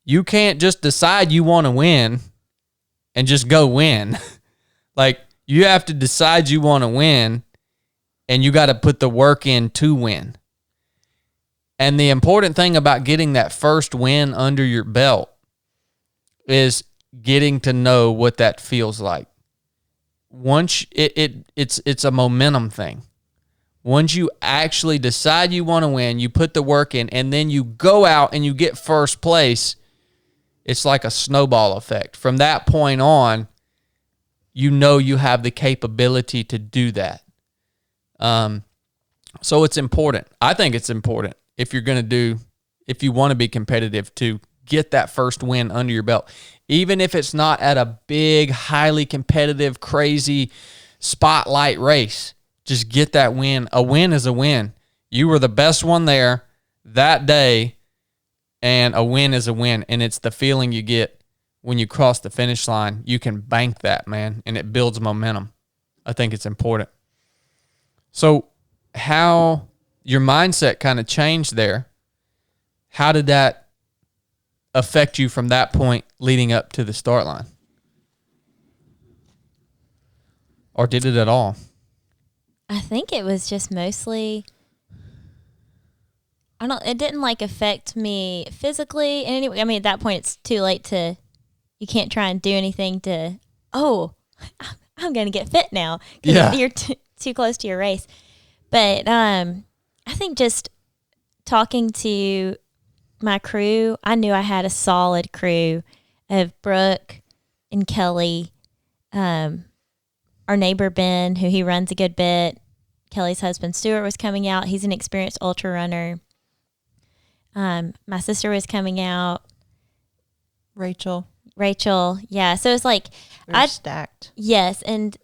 You can't just decide you want to win and just go win. Like, you have to decide you want to win, and you got to put the work in to win. And the important thing about getting that first win under your belt is getting to know what that feels like. Once it's a momentum thing. Once you actually decide you want to win, you put the work in, and then you go out and you get first place, it's like a snowball effect. From that point on, you know you have the capability to do that. So it's important. I think it's important if you want to be competitive, to get that first win under your belt. Even if it's not at a big, highly competitive, crazy spotlight race, just get that win. A win is a win. You were the best one there that day, and a win is a win. And it's the feeling you get when you cross the finish line. You can bank that, man, and it builds momentum. I think it's important. So how your mindset kind of changed there, how did that affect you from that point leading up to the start line? Or did it at all? I think it was just mostly, it didn't like affect me physically in any way. I mean, at that point it's too late you can't try and do anything to, I'm going to get fit now. Yeah. You're too close to your race. But I think just talking to my crew, I knew I had a solid crew of Brooke and Kelly, our neighbor Ben, who he runs a good bit. Kelly's husband Stuart was coming out. He's an experienced ultra runner. My sister was coming out. Rachel. Yeah. So it's like I stacked. Yes, and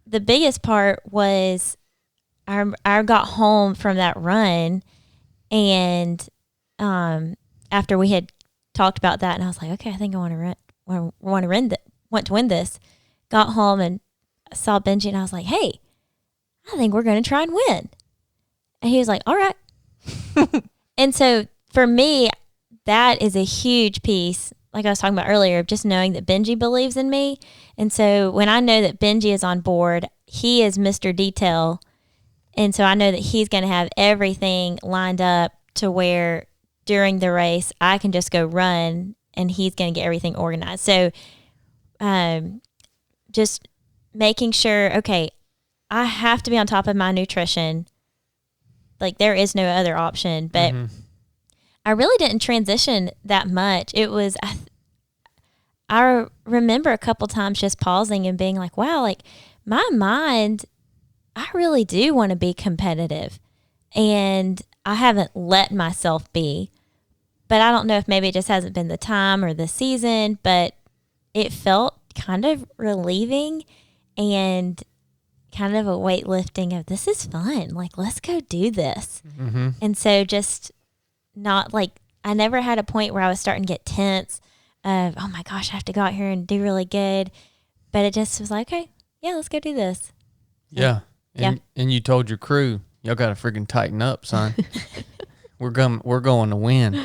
the biggest part was I got home from that run, and after we had talked about that, and I was like, okay, I think I want to win this. Got home and saw Benji, and I was like, hey, I think we're going to try and win. And he was like, all right. And so for me, that is a huge piece, like I was talking about earlier, of just knowing that Benji believes in me. And so when I know that Benji is on board, he is Mr. Detail. And so I know that he's going to have everything lined up to where during the race, I can just go run and he's going to get everything organized. So just making sure, okay, I have to be on top of my nutrition. Like, there is no other option. But I really didn't transition that much. It was, I remember a couple times just pausing and being like, wow, like my mind, I really do want to be competitive, and I haven't let myself be. But I don't know if maybe it just hasn't been the time or the season, but it felt kind of relieving and kind of a weightlifting of this is fun. Like, let's go do this. Mm-hmm. And so just not like, I never had a point where I was starting to get tense of, oh my gosh, I have to go out here and do really good. But it just was like, okay, yeah, let's go do this. Yeah. And you told your crew, y'all got to freaking tighten up, son. We're going to win.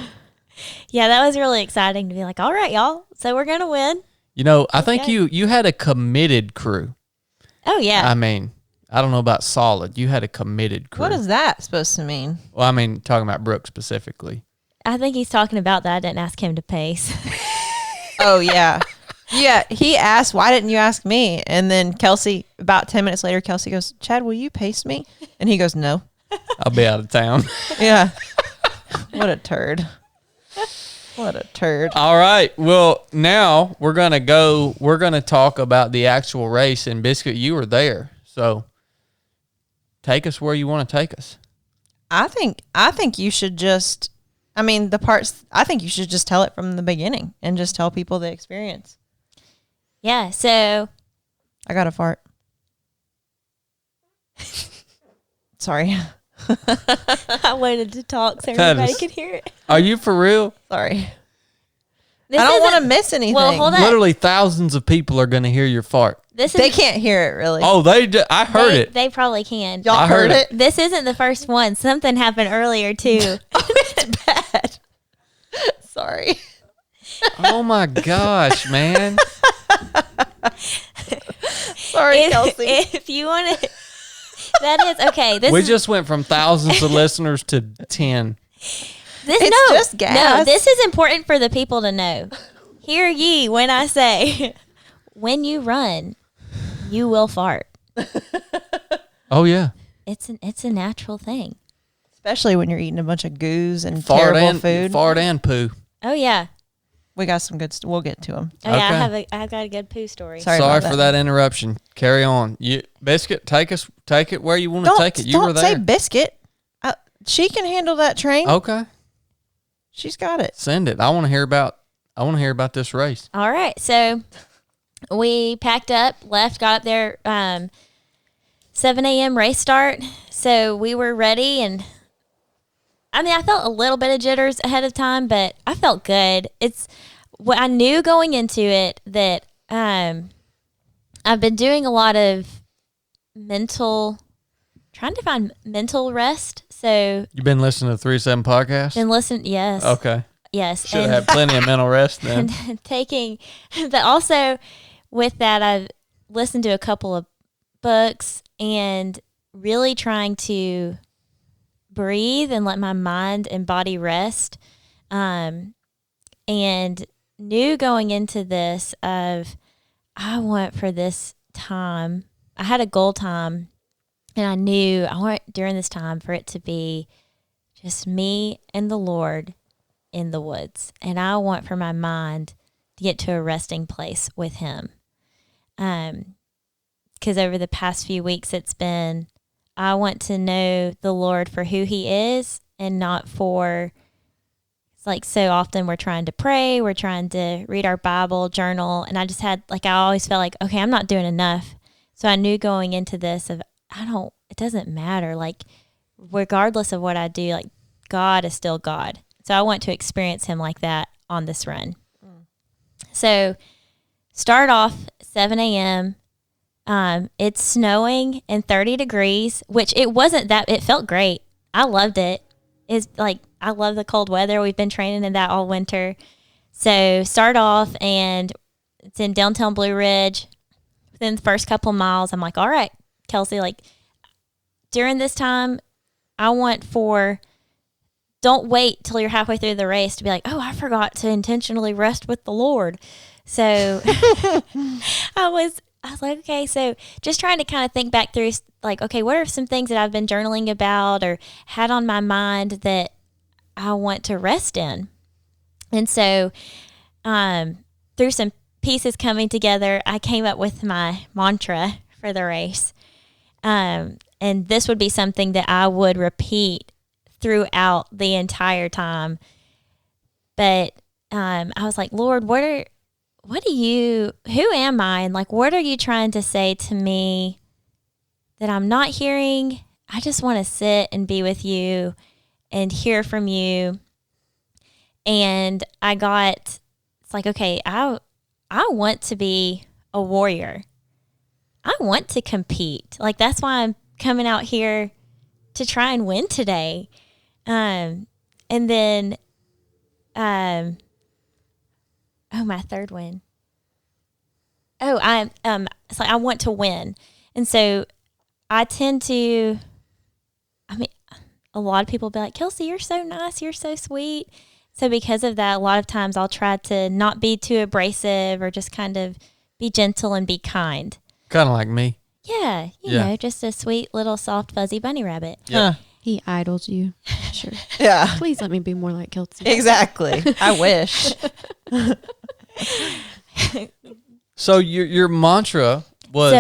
Yeah, that was really exciting to be like, all right, y'all, so we're going to win. You know, I think you had a committed crew. Oh, yeah. I mean, I don't know about solid. You had a committed crew. What is that supposed to mean? Well, I mean, talking about Brooke specifically. I think he's talking about that. I didn't ask him to pace. Oh, yeah. Yeah, he asked, why didn't you ask me? And then Kelsey, about 10 minutes later, Kelsey goes, Chad, will you pace me? And he goes, no. I'll be out of town. Yeah. What a turd. What a turd. All right. Well, now we're going to talk about the actual race. And Biscuit, you were there. So take us where you want to take us. I think you should just, I think you should just tell it from the beginning and just tell people the experience. Yeah. So I got a fart. Sorry. I wanted to talk so everybody could hear it. Are you for real? Sorry. I don't want to miss anything. Well, hold on. Literally thousands of people are going to hear your fart. They can't hear it, really. Oh, they do. I heard it. They probably can. Y'all heard it? This isn't the first one. Something happened earlier, too. It's bad. Sorry. Oh, my gosh, man. Sorry, Kelsey. If you want to... That is... Okay. We just went from thousands of listeners to 10. Just gas. No, this is important for the people to know. Hear ye when I say, when you run, you will fart. Oh, yeah. It's a natural thing. Especially when you're eating a bunch of goos and terrible food. Fart and poo. Oh, yeah. We got some good we'll get to them. Oh, yeah, I've got a good poo story. Sorry for that interruption. Carry on. Biscuit, take it where you want to take it. You were there. Don't say Biscuit. She can handle that train. Okay. She's got it. Send it. I want to hear about this race. All right. So we packed up, left, got up there, 7 a.m. race start. So we were ready, and I felt a little bit of jitters ahead of time, but I felt good. It's what I knew going into it that I've been doing a lot of trying to find mental rest. So you've been listening to the 3-7 podcast? Been listening, yes. Okay. Yes. Should have had plenty of mental rest then. But also with that, I've listened to a couple of books and really trying to breathe and let my mind and body rest. And knew going into this of, I want for this time, I had a goal time, and I knew I want during this time for it to be just me and the Lord in the woods. And I want for my mind to get to a resting place with him. Because over the past few weeks, it's been, I want to know the Lord for who he is and not for, it's like so often we're trying to pray, we're trying to read our Bible, journal. And I just had, I always felt like, okay, I'm not doing enough. So I knew going into this of, it doesn't matter. Regardless of what I do, God is still God. So I want to experience him like that on this run. So start off 7 a.m. It's snowing and 30 degrees, which it wasn't that, it felt great. I loved it. It's I love the cold weather. We've been training in that all winter. So start off, and it's in downtown Blue Ridge. Within the first couple of miles, I'm like, all right, Kelsey, during this time, I want don't wait till you're halfway through the race to be like, oh, I forgot to intentionally rest with the Lord. So I was like, okay, so just trying to kind of think back through, okay, what are some things that I've been journaling about or had on my mind that I want to rest in? And so through some pieces coming together, I came up with my mantra for the race. And this would be something that I would repeat throughout the entire time. But I was like, Lord, who am I? And like, what are you trying to say to me that I'm not hearing? I just want to sit and be with you and hear from you. And it's like, okay, I want to be a warrior. I want to compete. Like, that's why I'm coming out here to try and win today. And then, my third win. It's like I want to win. And so I tend to, a lot of people be like, Kelsey, you're so nice. You're so sweet. So because of that, a lot of times I'll try to not be too abrasive or just kind of be gentle and be kind. Kind of like me. Yeah. You know, just a sweet little soft fuzzy bunny rabbit. Yeah. He idols you. Sure. Yeah. Please let me be more like Kelsey. Exactly. I wish. So your mantra was...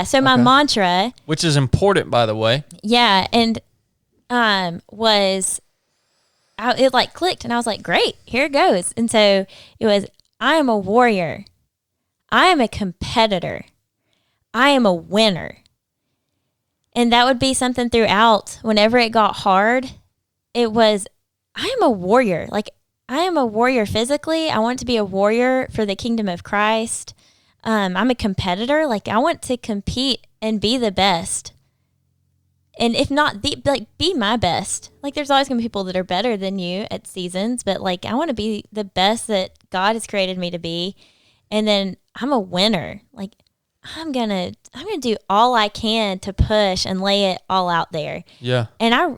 So my mantra... Which is important, by the way. Yeah, and it like clicked, and I was like, great, here it goes. And so it was, I am a warrior. I am a competitor. I am a winner. And that would be something throughout. Whenever it got hard, it was, I am a warrior. Like, I am a warrior physically. I want to be a warrior for the kingdom of Christ. I'm a competitor. Like, I want to compete and be the best. And if not, be my best. Like, there's always going to be people that are better than you at seasons, but like, I want to be the best that God has created me to be. And then I'm a winner. Like, I'm gonna do all I can to push and lay it all out there. Yeah. And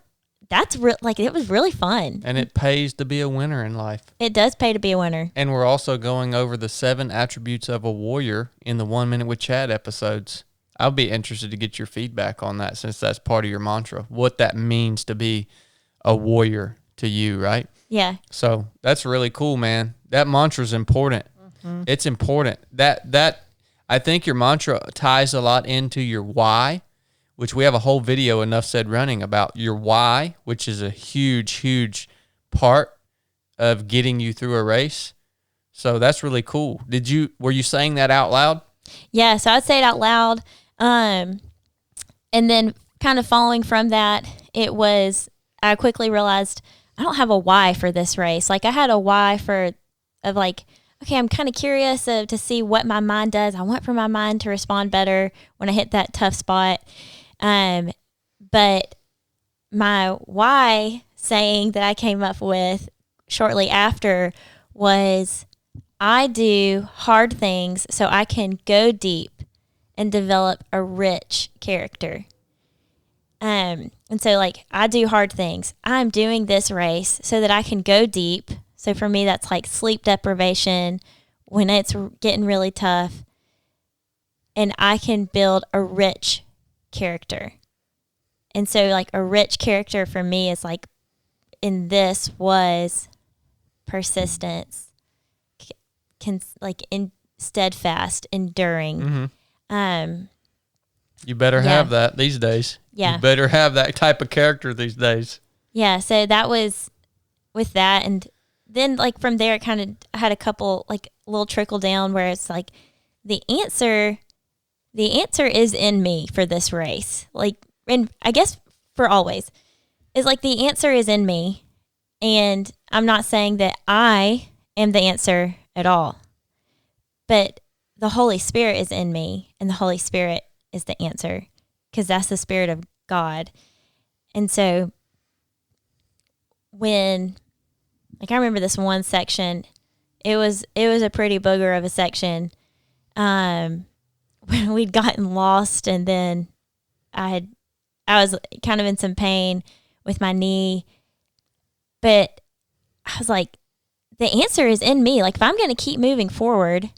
it was really fun. And it pays to be a winner in life. It does pay to be a winner. And we're also going over the 7 attributes of a warrior in the 1 Minute with Chad episodes. I'll be interested to get your feedback on that, since that's part of your mantra, what that means to be a warrior to you, right? Yeah. So that's really cool, man. That mantra is important. Mm-hmm. It's important. That I think your mantra ties a lot into your why, which we have a whole video, Enough Said, running about your why, which is a huge, huge part of getting you through a race. So that's really cool. Were you saying that out loud? Yeah, so I'd say it out loud. And then kind of following from that, I quickly realized I don't have a why for this race. Like, I had a why okay, I'm kind of curious to see what my mind does. I want for my mind to respond better when I hit that tough spot. But my why saying that I came up with shortly after was, I do hard things so I can go deep and develop a rich character. And so, like, I do hard things. I'm doing this race so that I can go deep. So for me, that's like sleep deprivation when it's getting really tough. And I can build a rich character. And so, like, a rich character for me is like, in this was persistence, steadfast, enduring. Mm-hmm. You better have that these days. Yeah. You better have that type of character these days. Yeah. So that was with that. And then, like, from there, it kind of had a couple, like, little trickle down where it's like, the answer is in me for this race. Like, and I guess for always, is like, the answer is in me. And I'm not saying that I am the answer at all, but the Holy Spirit is in me, and the Holy Spirit is the answer, because that's the Spirit of God. And so when, like, I remember this one section, it was a pretty booger of a section, when we'd gotten lost, and then I was kind of in some pain with my knee, but I was like, the answer is in me. Like, if I'm going to keep moving forward,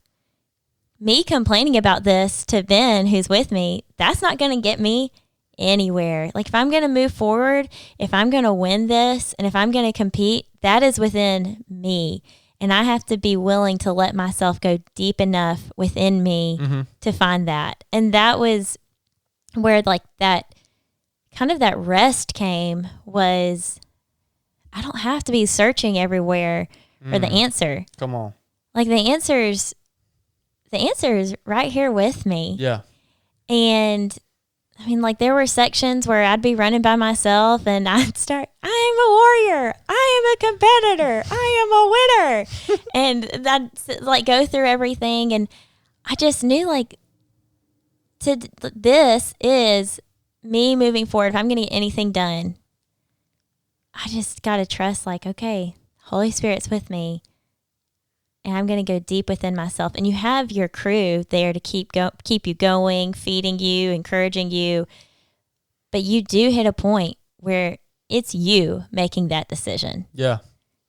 me complaining about this to Ben, who's with me, that's not going to get me anywhere. Like, if I'm going to move forward, if I'm going to win this, and if I'm going to compete, that is within me. And I have to be willing to let myself go deep enough within me to find that. And that was where like that kind of that rest came, was I don't have to be searching everywhere for the answer. Come on. Like the answer is right here with me. Yeah. And I mean, like there were sections where I'd be running by myself and I'd start, I am a warrior. I am a competitor. I am a winner. And I'd like go through everything. And I just knew like this is me moving forward. If I'm going to get anything done, I just got to trust like, okay, Holy Spirit's with me. And I'm going to go deep within myself. And you have your crew there to keep you going, feeding you, encouraging you. But you do hit a point where it's you making that decision. Yeah.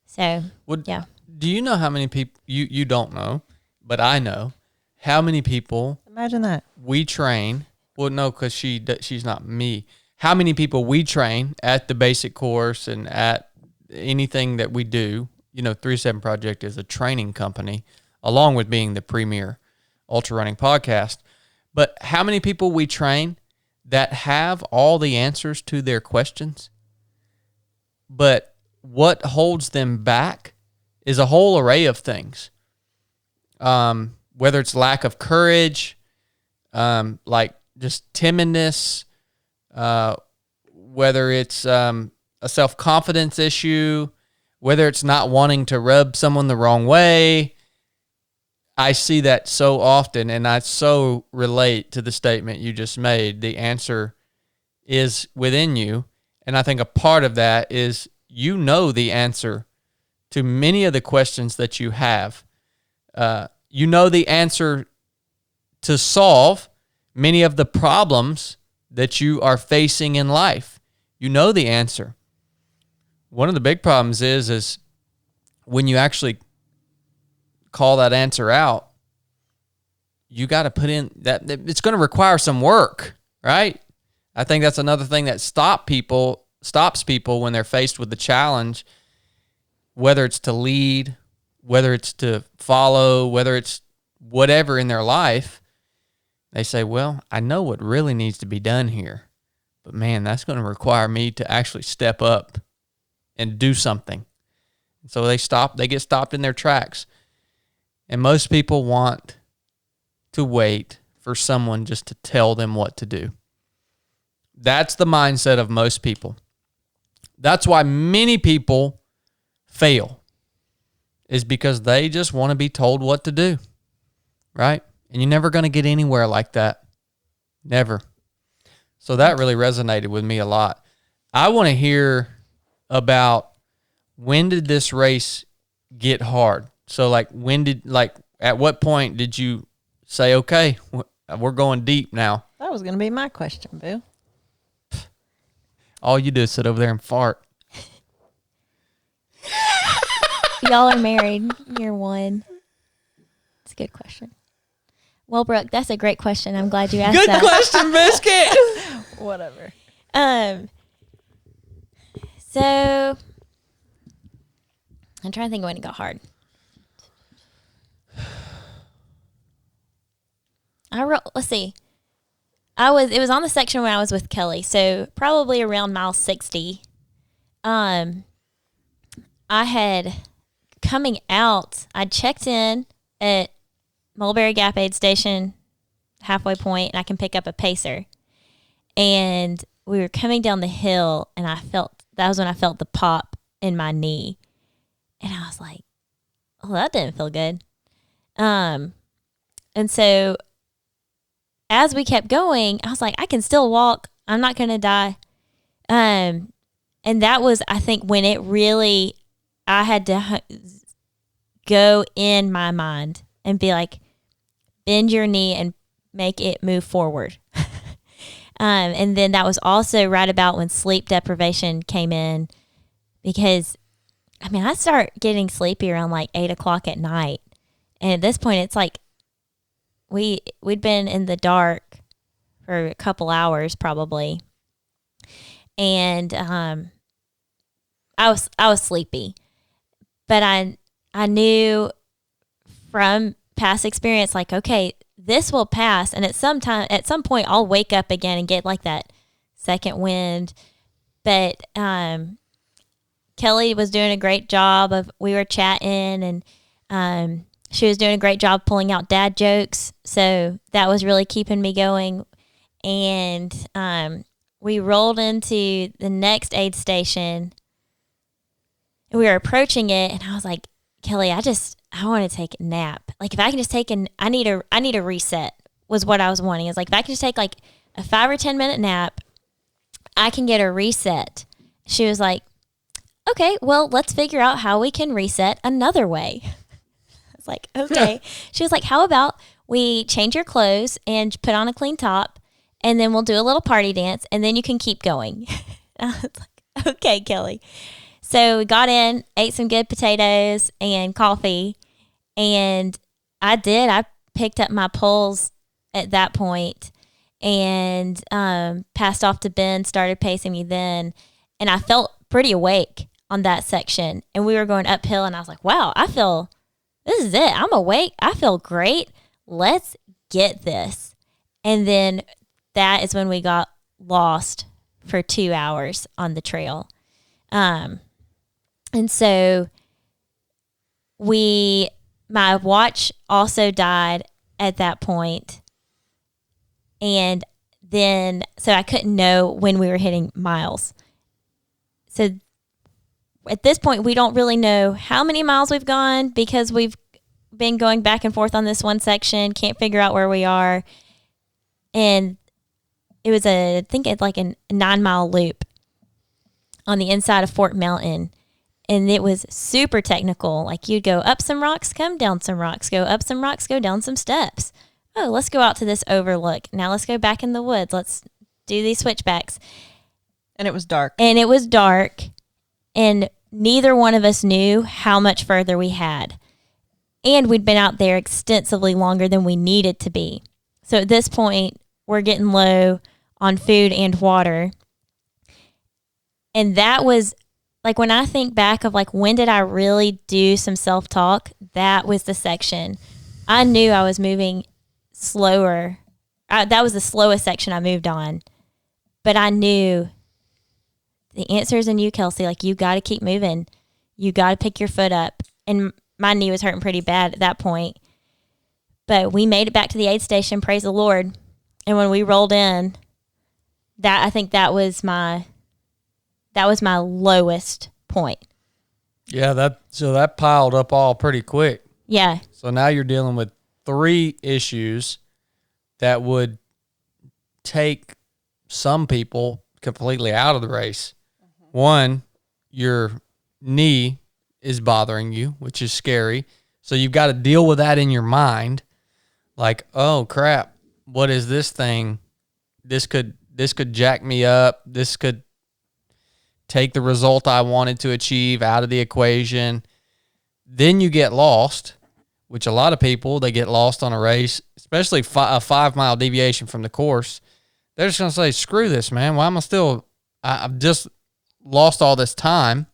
So, yeah. Do you know how many people, you don't know, but I know, how many people. Imagine that. We train. Well, no, because she's not me. How many people we train at the basic course and at anything that we do. 307 Project is a training company, along with being the premier ultra running podcast. But how many people we train that have all the answers to their questions, but what holds them back is a whole array of things. Whether it's lack of courage, like just timidness, whether it's a self-confidence issue, whether it's not wanting to rub someone the wrong way. I see that so often, and I so relate to the statement you just made. The answer is within you, and I think a part of that is the answer to many of the questions that you have. The answer to solve many of the problems that you are facing in life. You know the answer. One of the big problems is when you actually call that answer out, you got to put in that it's going to require some work, right? I think that's another thing that stops people when they're faced with the challenge, whether it's to lead, whether it's to follow, whether it's whatever in their life. They say, well, I know what really needs to be done here, but man, that's going to require me to actually step up and do something. So they get stopped in their tracks. And most people want to wait for someone just to tell them what to do. That's the mindset of most people. That's why many people fail, is because they just want to be told what to do, right? And you're never going to get anywhere like that. Never. So that really resonated with me a lot. I want to hear about, when did this race get hard? So at what point did you say, okay, we're going deep now? That was going to be my question, Boo. All you do is sit over there and fart. Y'all are married. You're one. It's a good question. Well, Brooke, that's a great question. I'm glad you asked that. Good question, Biscuit. Whatever. So I'm trying to think of when it got hard. Let's see. It was on the section when I was with Kelly, so probably around mile 60. I had coming out, I checked in at Mulberry Gap Aid Station, halfway point, and I can pick up a pacer. And we were coming down the hill, and that was when I felt the pop in my knee. And I was like, oh, that didn't feel good. And so as we kept going, I was like, I can still walk. I'm not going to die. And that was, I think, when it really, I had to go in my mind and be like, bend your knee and make it move forward. And then that was also right about when sleep deprivation came in, because, I start getting sleepy around like 8 o'clock at night. And at this point, it's like we'd been in the dark for a couple hours probably. And I was sleepy. But I knew from past experience, like, okay, this will pass. And at some point I'll wake up again and get like that second wind. But Kelly was doing a great job we were chatting, and she was doing a great job pulling out dad jokes. So that was really keeping me going. And we rolled into the next aid station, and we were approaching it, and I was like, Kelly, I want to take a nap. Like, if I can just I need a reset was what I was wanting. It's like, if I can just take like a 5 or 10 minute nap, I can get a reset. She was like, okay, well, let's figure out how we can reset another way. I was like, okay. She was like, how about we change your clothes and put on a clean top, and then we'll do a little party dance, and then you can keep going. I was like, okay, Kelly. So we got in, ate some good potatoes and coffee, and I picked up my pulse at that point and passed off to Ben, started pacing me then, and I felt pretty awake on that section. And we were going uphill, and I was like, wow, this is it. I'm awake. I feel great. Let's get this. And then that is when we got lost for 2 hours on the trail. And so my watch also died at that point. And then, so I couldn't know when we were hitting miles. So at this point, we don't really know how many miles we've gone because we've been going back and forth on this one section, can't figure out where we are. And it was I think it's like a 9-mile loop on the inside of Fort Mountain. And it was super technical. Like, you'd go up some rocks, come down some rocks, go up some rocks, go down some steps. Oh, let's go out to this overlook. Now let's go back in the woods. Let's do these switchbacks. And it was dark. And neither one of us knew how much further we had. And we'd been out there extensively longer than we needed to be. So at this point, we're getting low on food and water. And that was, like, when I think back of, like, when did I really do some self-talk, that was the section. I knew I was moving slower. That was the slowest section I moved on. But I knew the answer's in you, Kelsey. Like, you got to keep moving. You got to pick your foot up. And my knee was hurting pretty bad at that point. But we made it back to the aid station, praise the Lord. And when we rolled in, I think that was my lowest point. Yeah, that piled up all pretty quick. Yeah. So now you're dealing with 3 issues that would take some people completely out of the race. Mm-hmm. One, your knee is bothering you, which is scary. So you've got to deal with that in your mind. Like, oh crap, what is this thing? This could jack me up. This could take the result I wanted to achieve out of the equation. Then you get lost, which a lot of people, they get lost on a race, especially a 5-mile deviation from the course. They're just going to say, screw this, man. Why am I've just lost all this time.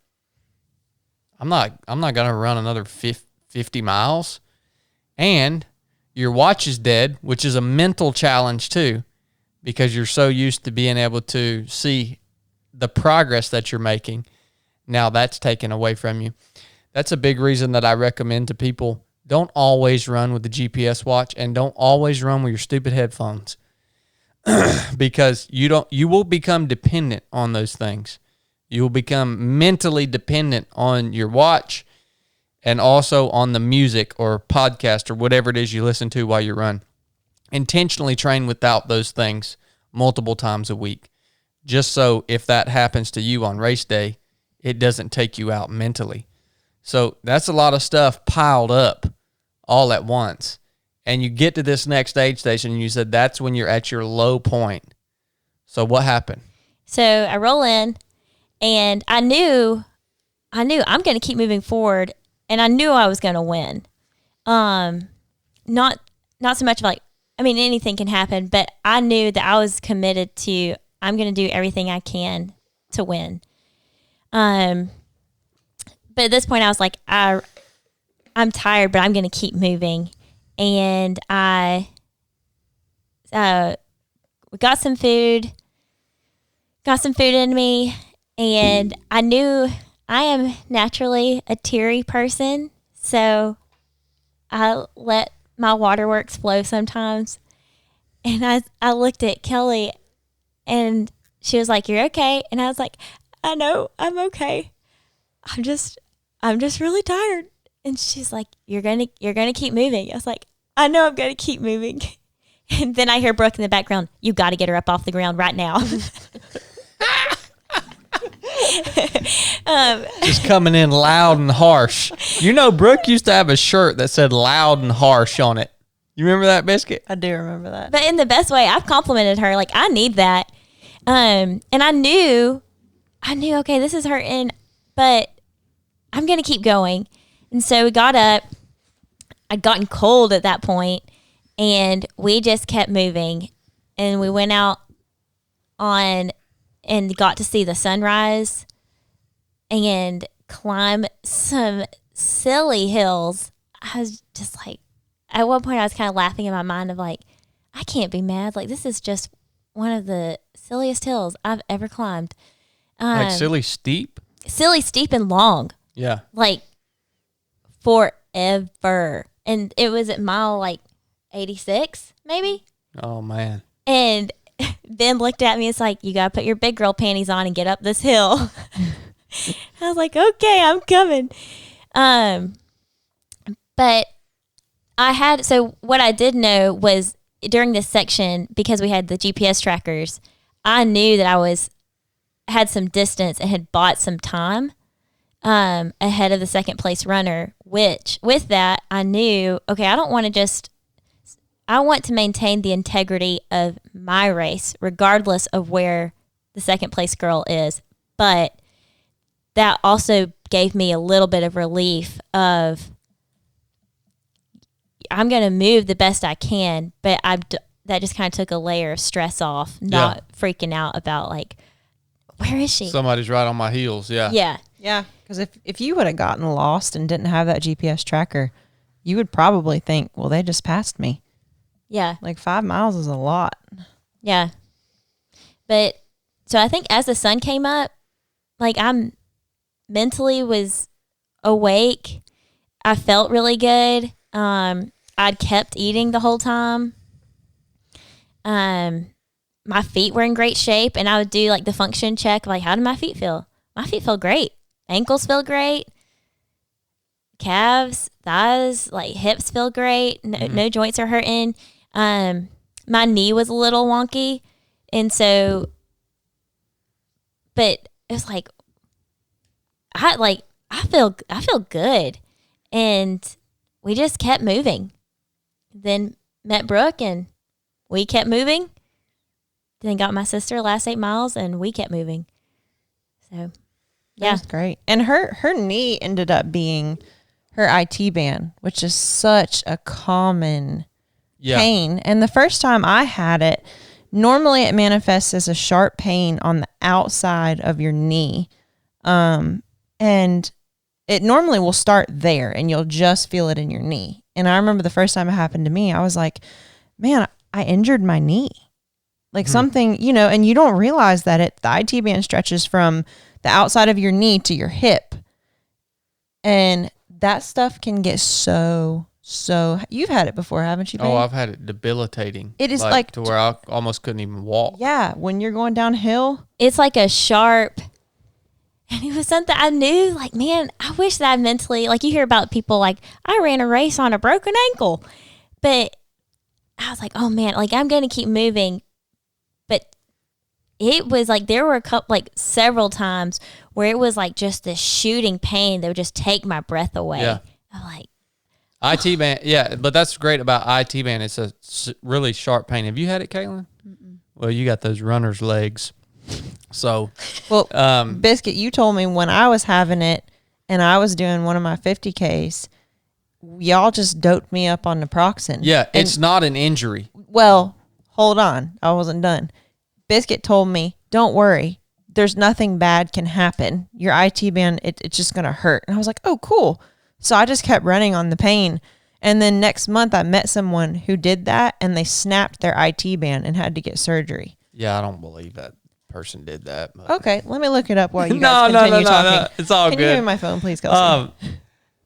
I'm not going to run another 50 miles. And your watch is dead, which is a mental challenge too, because you're so used to being able to see the progress that you're making. Now that's taken away from you. That's a big reason that I recommend to people, don't always run with the GPS watch, and don't always run with your stupid headphones. Because you will become dependent on those things. You will become mentally dependent on your watch and also on the music or podcast or whatever it is you listen to while you run. Intentionally train without those things multiple times a week, just so if that happens to you on race day, it doesn't take you out mentally. So that's a lot of stuff piled up all at once. And you get to this next aid station and you said that's when you're at your low point. So what happened? So I roll in and I knew I'm going to keep moving forward, and I knew I was going to win. Not so much like, I mean, anything can happen, but I knew that I was committed to, I'm going to do everything I can to win. But at this point I was like, I I'm tired, but I'm going to keep moving. And I got some food in me, and I knew I am naturally a teary person, so I let my waterworks flow sometimes. And I looked at Kelly, and she was like, "You're okay." And I was like, "I know, I'm okay. I'm just really tired." And she's like, "You're gonna keep moving." I was like, "I know I'm gonna keep moving." And then I hear Brooke in the background, "You got to get her up off the ground right now." Just coming in loud and harsh. You know, Brooke used to have a shirt that said "loud and harsh" on it. You remember that, Biscuit? I do remember that. But in the best way. I've complimented her. Like, I need that. And I knew, okay, this is hurting, but I'm going to keep going. And so we got up. I'd gotten cold at that point, and we just kept moving. And we went out on and got to see the sunrise and climb some silly hills. I was just like, at one point I was kind of laughing in my mind of like, I can't be mad. Like, this is just one of the silliest hills I've ever climbed. Like silly steep? Silly steep and long. Yeah. Like forever. And it was at mile like 86 maybe. Oh man. And Ben looked at me. It's like, "You got to put your big girl panties on and get up this hill." I was like, "Okay, I'm coming." But so what I did know was during this section, because we had the GPS trackers, I knew that I had some distance and had bought some time ahead of the second place runner, which with that, I knew, okay, I want to maintain the integrity of my race, regardless of where the second place girl is. But that also gave me a little bit of relief of, I'm going to move the best I can, but that just kind of took a layer of stress off, not freaking out about like, where is she? Somebody's right on my heels. Yeah. Yeah. Yeah. Because if you would have gotten lost and didn't have that GPS tracker, you would probably think, well, they just passed me. Yeah. Like 5 miles is a lot. Yeah. But so I think as the sun came up, like I'm mentally was awake. I felt really good. I'd kept eating the whole time. My feet were in great shape, and I would do like the function check, like, how do my feet feel? My feet feel great. Ankles feel great. Calves, thighs, like hips feel great. No joints are hurting. My knee was a little wonky, and so, but it was like, I feel good, and we just kept moving. Then met Brooke, and we kept moving. Then got my sister last 8 miles, and we kept moving. So, yeah, that's great. And her knee ended up being her IT band, which is such a common pain. And the first time I had it, normally it manifests as a sharp pain on the outside of your knee. And it normally will start there, and you'll just feel it in your knee. And I remember the first time it happened to me, I was like, man, I injured my knee. Like something, and you don't realize that the IT band stretches from the outside of your knee to your hip. And that stuff can get so, you've had it before, haven't you, babe? Oh, I've had it debilitating. It is like to where I almost couldn't even walk. Yeah, when you're going downhill. It's like a sharp, and it was something I knew, like, man, I wish that I mentally, like you hear about people like, I ran a race on a broken ankle. But I was like, oh man, like I'm going to keep moving. But it was like, there were several times where it was like just this shooting pain that would just take my breath away. Yeah. I'm like, IT band, yeah, but that's great about IT band. It's a really sharp pain. Have you had it, Caitlin? Mm-mm. Well, you got those runner's legs. So, well, Biscuit, you told me when I was having it and I was doing one of my 50Ks, y'all just doped me up on naproxen. Yeah, it's not an injury. Well, hold on. I wasn't done. Biscuit told me, don't worry. There's nothing bad can happen. Your IT band, it's just going to hurt. And I was like, oh, cool. So I just kept running on the pain. And then next month I met someone who did that, and they snapped their IT band and had to get surgery. Yeah, I don't believe that person did that. But. Okay, let me look it up while you guys continue talking. No. It's all good. Can you give me my phone, please, Kelsey?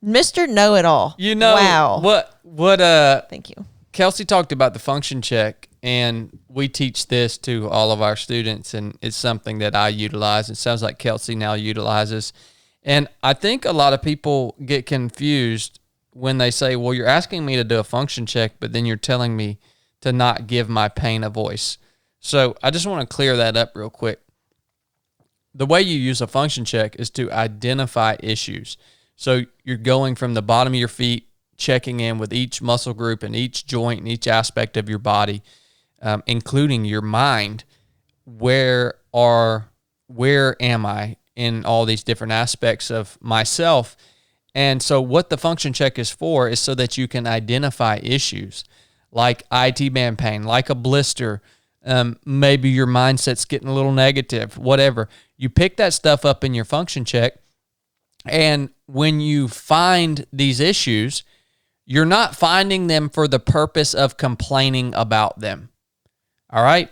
Mr. Know-It-All. You know, wow. What Thank you. Kelsey talked about the function check, and we teach this to all of our students, and it's something that I utilize. It sounds like Kelsey now utilizes. And I think a lot of people get confused when they say, well, you're asking me to do a function check, but then you're telling me to not give my pain a voice. So I just want to clear that up real quick. The way you use a function check is to identify issues. So you're going from the bottom of your feet, checking in with each muscle group and each joint and each aspect of your body, including your mind. Where am I in all these different aspects of myself? And so what the function check is for is so that you can identify issues like IT band pain, like a blister, maybe your mindset's getting a little negative, whatever. You pick that stuff up in your function check, and when you find these issues, you're not finding them for the purpose of complaining about them, all right?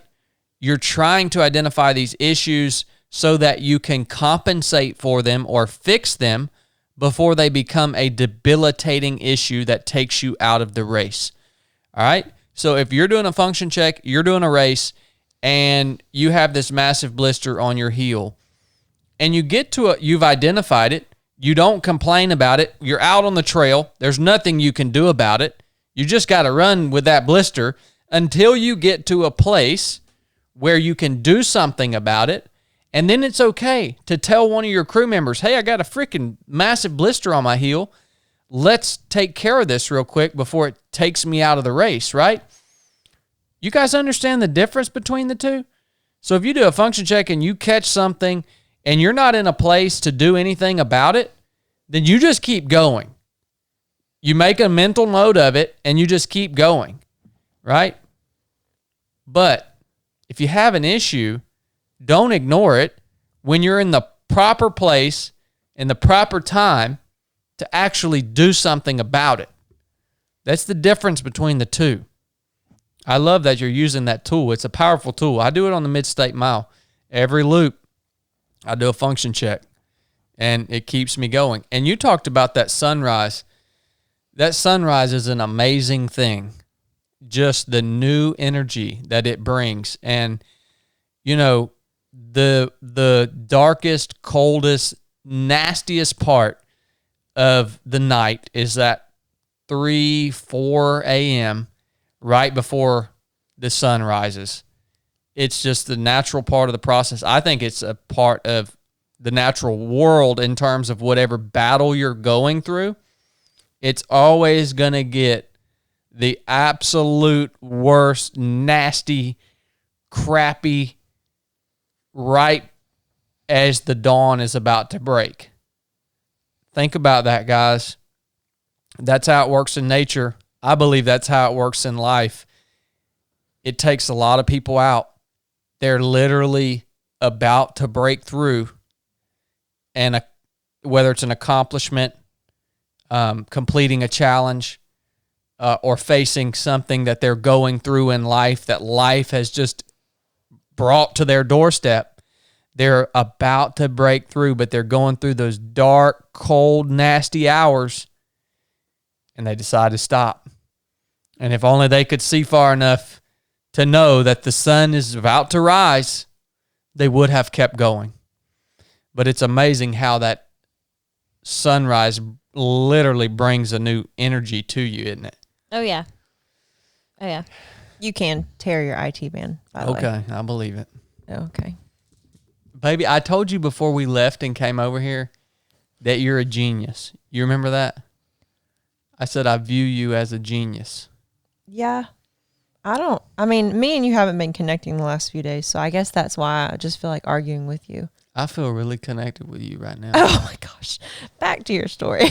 You're trying to identify these issues so that you can compensate for them or fix them before they become a debilitating issue that takes you out of the race. All right? So if you're doing a function check, you're doing a race, and you have this massive blister on your heel, and you get to you've identified it, you don't complain about it, you're out on the trail, there's nothing you can do about it, you just got to run with that blister until you get to a place where you can do something about it. And then it's okay to tell one of your crew members, hey, I got a freaking massive blister on my heel. Let's take care of this real quick before it takes me out of the race, right? You guys understand the difference between the two? So if you do a function check and you catch something and you're not in a place to do anything about it, then you just keep going. You make a mental note of it and you just keep going, right? But if you have an issue, don't ignore it when you're in the proper place in the proper time to actually do something about it. That's the difference between the two. I love that you're using that tool. It's a powerful tool. I do it on the Mid-State Mile. Every loop, I do a function check, and it keeps me going. And you talked about that sunrise. That sunrise is an amazing thing. Just the new energy that it brings. And, you know, the darkest, coldest, nastiest part of the night is that 3-4 a.m. right before the sun rises. It's just the natural part of the process. I think it's a part of the natural world in terms of whatever battle you're going through. It's always going to get the absolute worst, nasty, crappy right as the dawn is about to break. Think about that, guys. That's how it works in nature. I believe that's how it works in life. It takes a lot of people out. They're literally about to break through, and whether it's an accomplishment, completing a challenge, or facing something that they're going through in life that life has just brought to their doorstep. They're about to break through, but they're going through those dark, cold, nasty hours, and they decide to stop. And if only they could see far enough to know that the sun is about to rise, they would have kept going. But it's amazing how that sunrise literally brings a new energy to you, isn't it? Oh, yeah. Oh, yeah. You can tear your IT band, by the way. Okay, I believe it. Okay. Baby, I told you before we left and came over here that you're a genius. You remember that? I said I view you as a genius. Yeah. I mean, me and you haven't been connecting the last few days, so I guess that's why I just feel like arguing with you. I feel really connected with you right now. Oh, my gosh. Back to your story.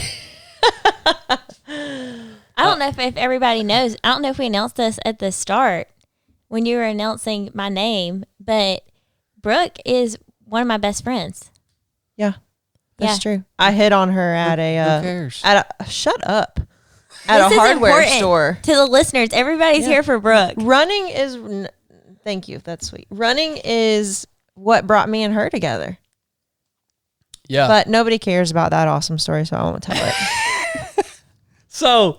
I don't know if everybody knows. I don't know if we announced this at the start when you were announcing my name, but Brooke is one of my best friends. Yeah. That's true. I hit on her at who cares? Shut up. At This a is hardware important store. To the listeners, everybody's here for Brooke. Running is, thank you. That's sweet. Running is what brought me and her together. Yeah. But nobody cares about that awesome story, so I won't tell it. So,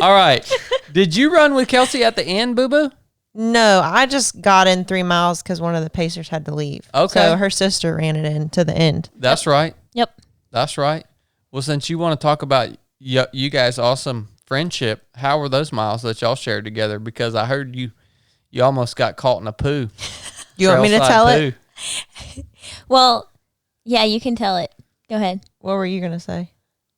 all right. Did you run with Kelsey at the end, Boo Boo? No, I just got in 3 miles because one of the Pacers had to leave. Okay. So her sister ran it in to the end. That's right. Yep. That's right. Well, since you want to talk about you guys' awesome friendship, how were those miles that y'all shared together? Because I heard you almost got caught in a poo. You want me to tell it? Well, yeah, you can tell it. Go ahead. What were you going to say?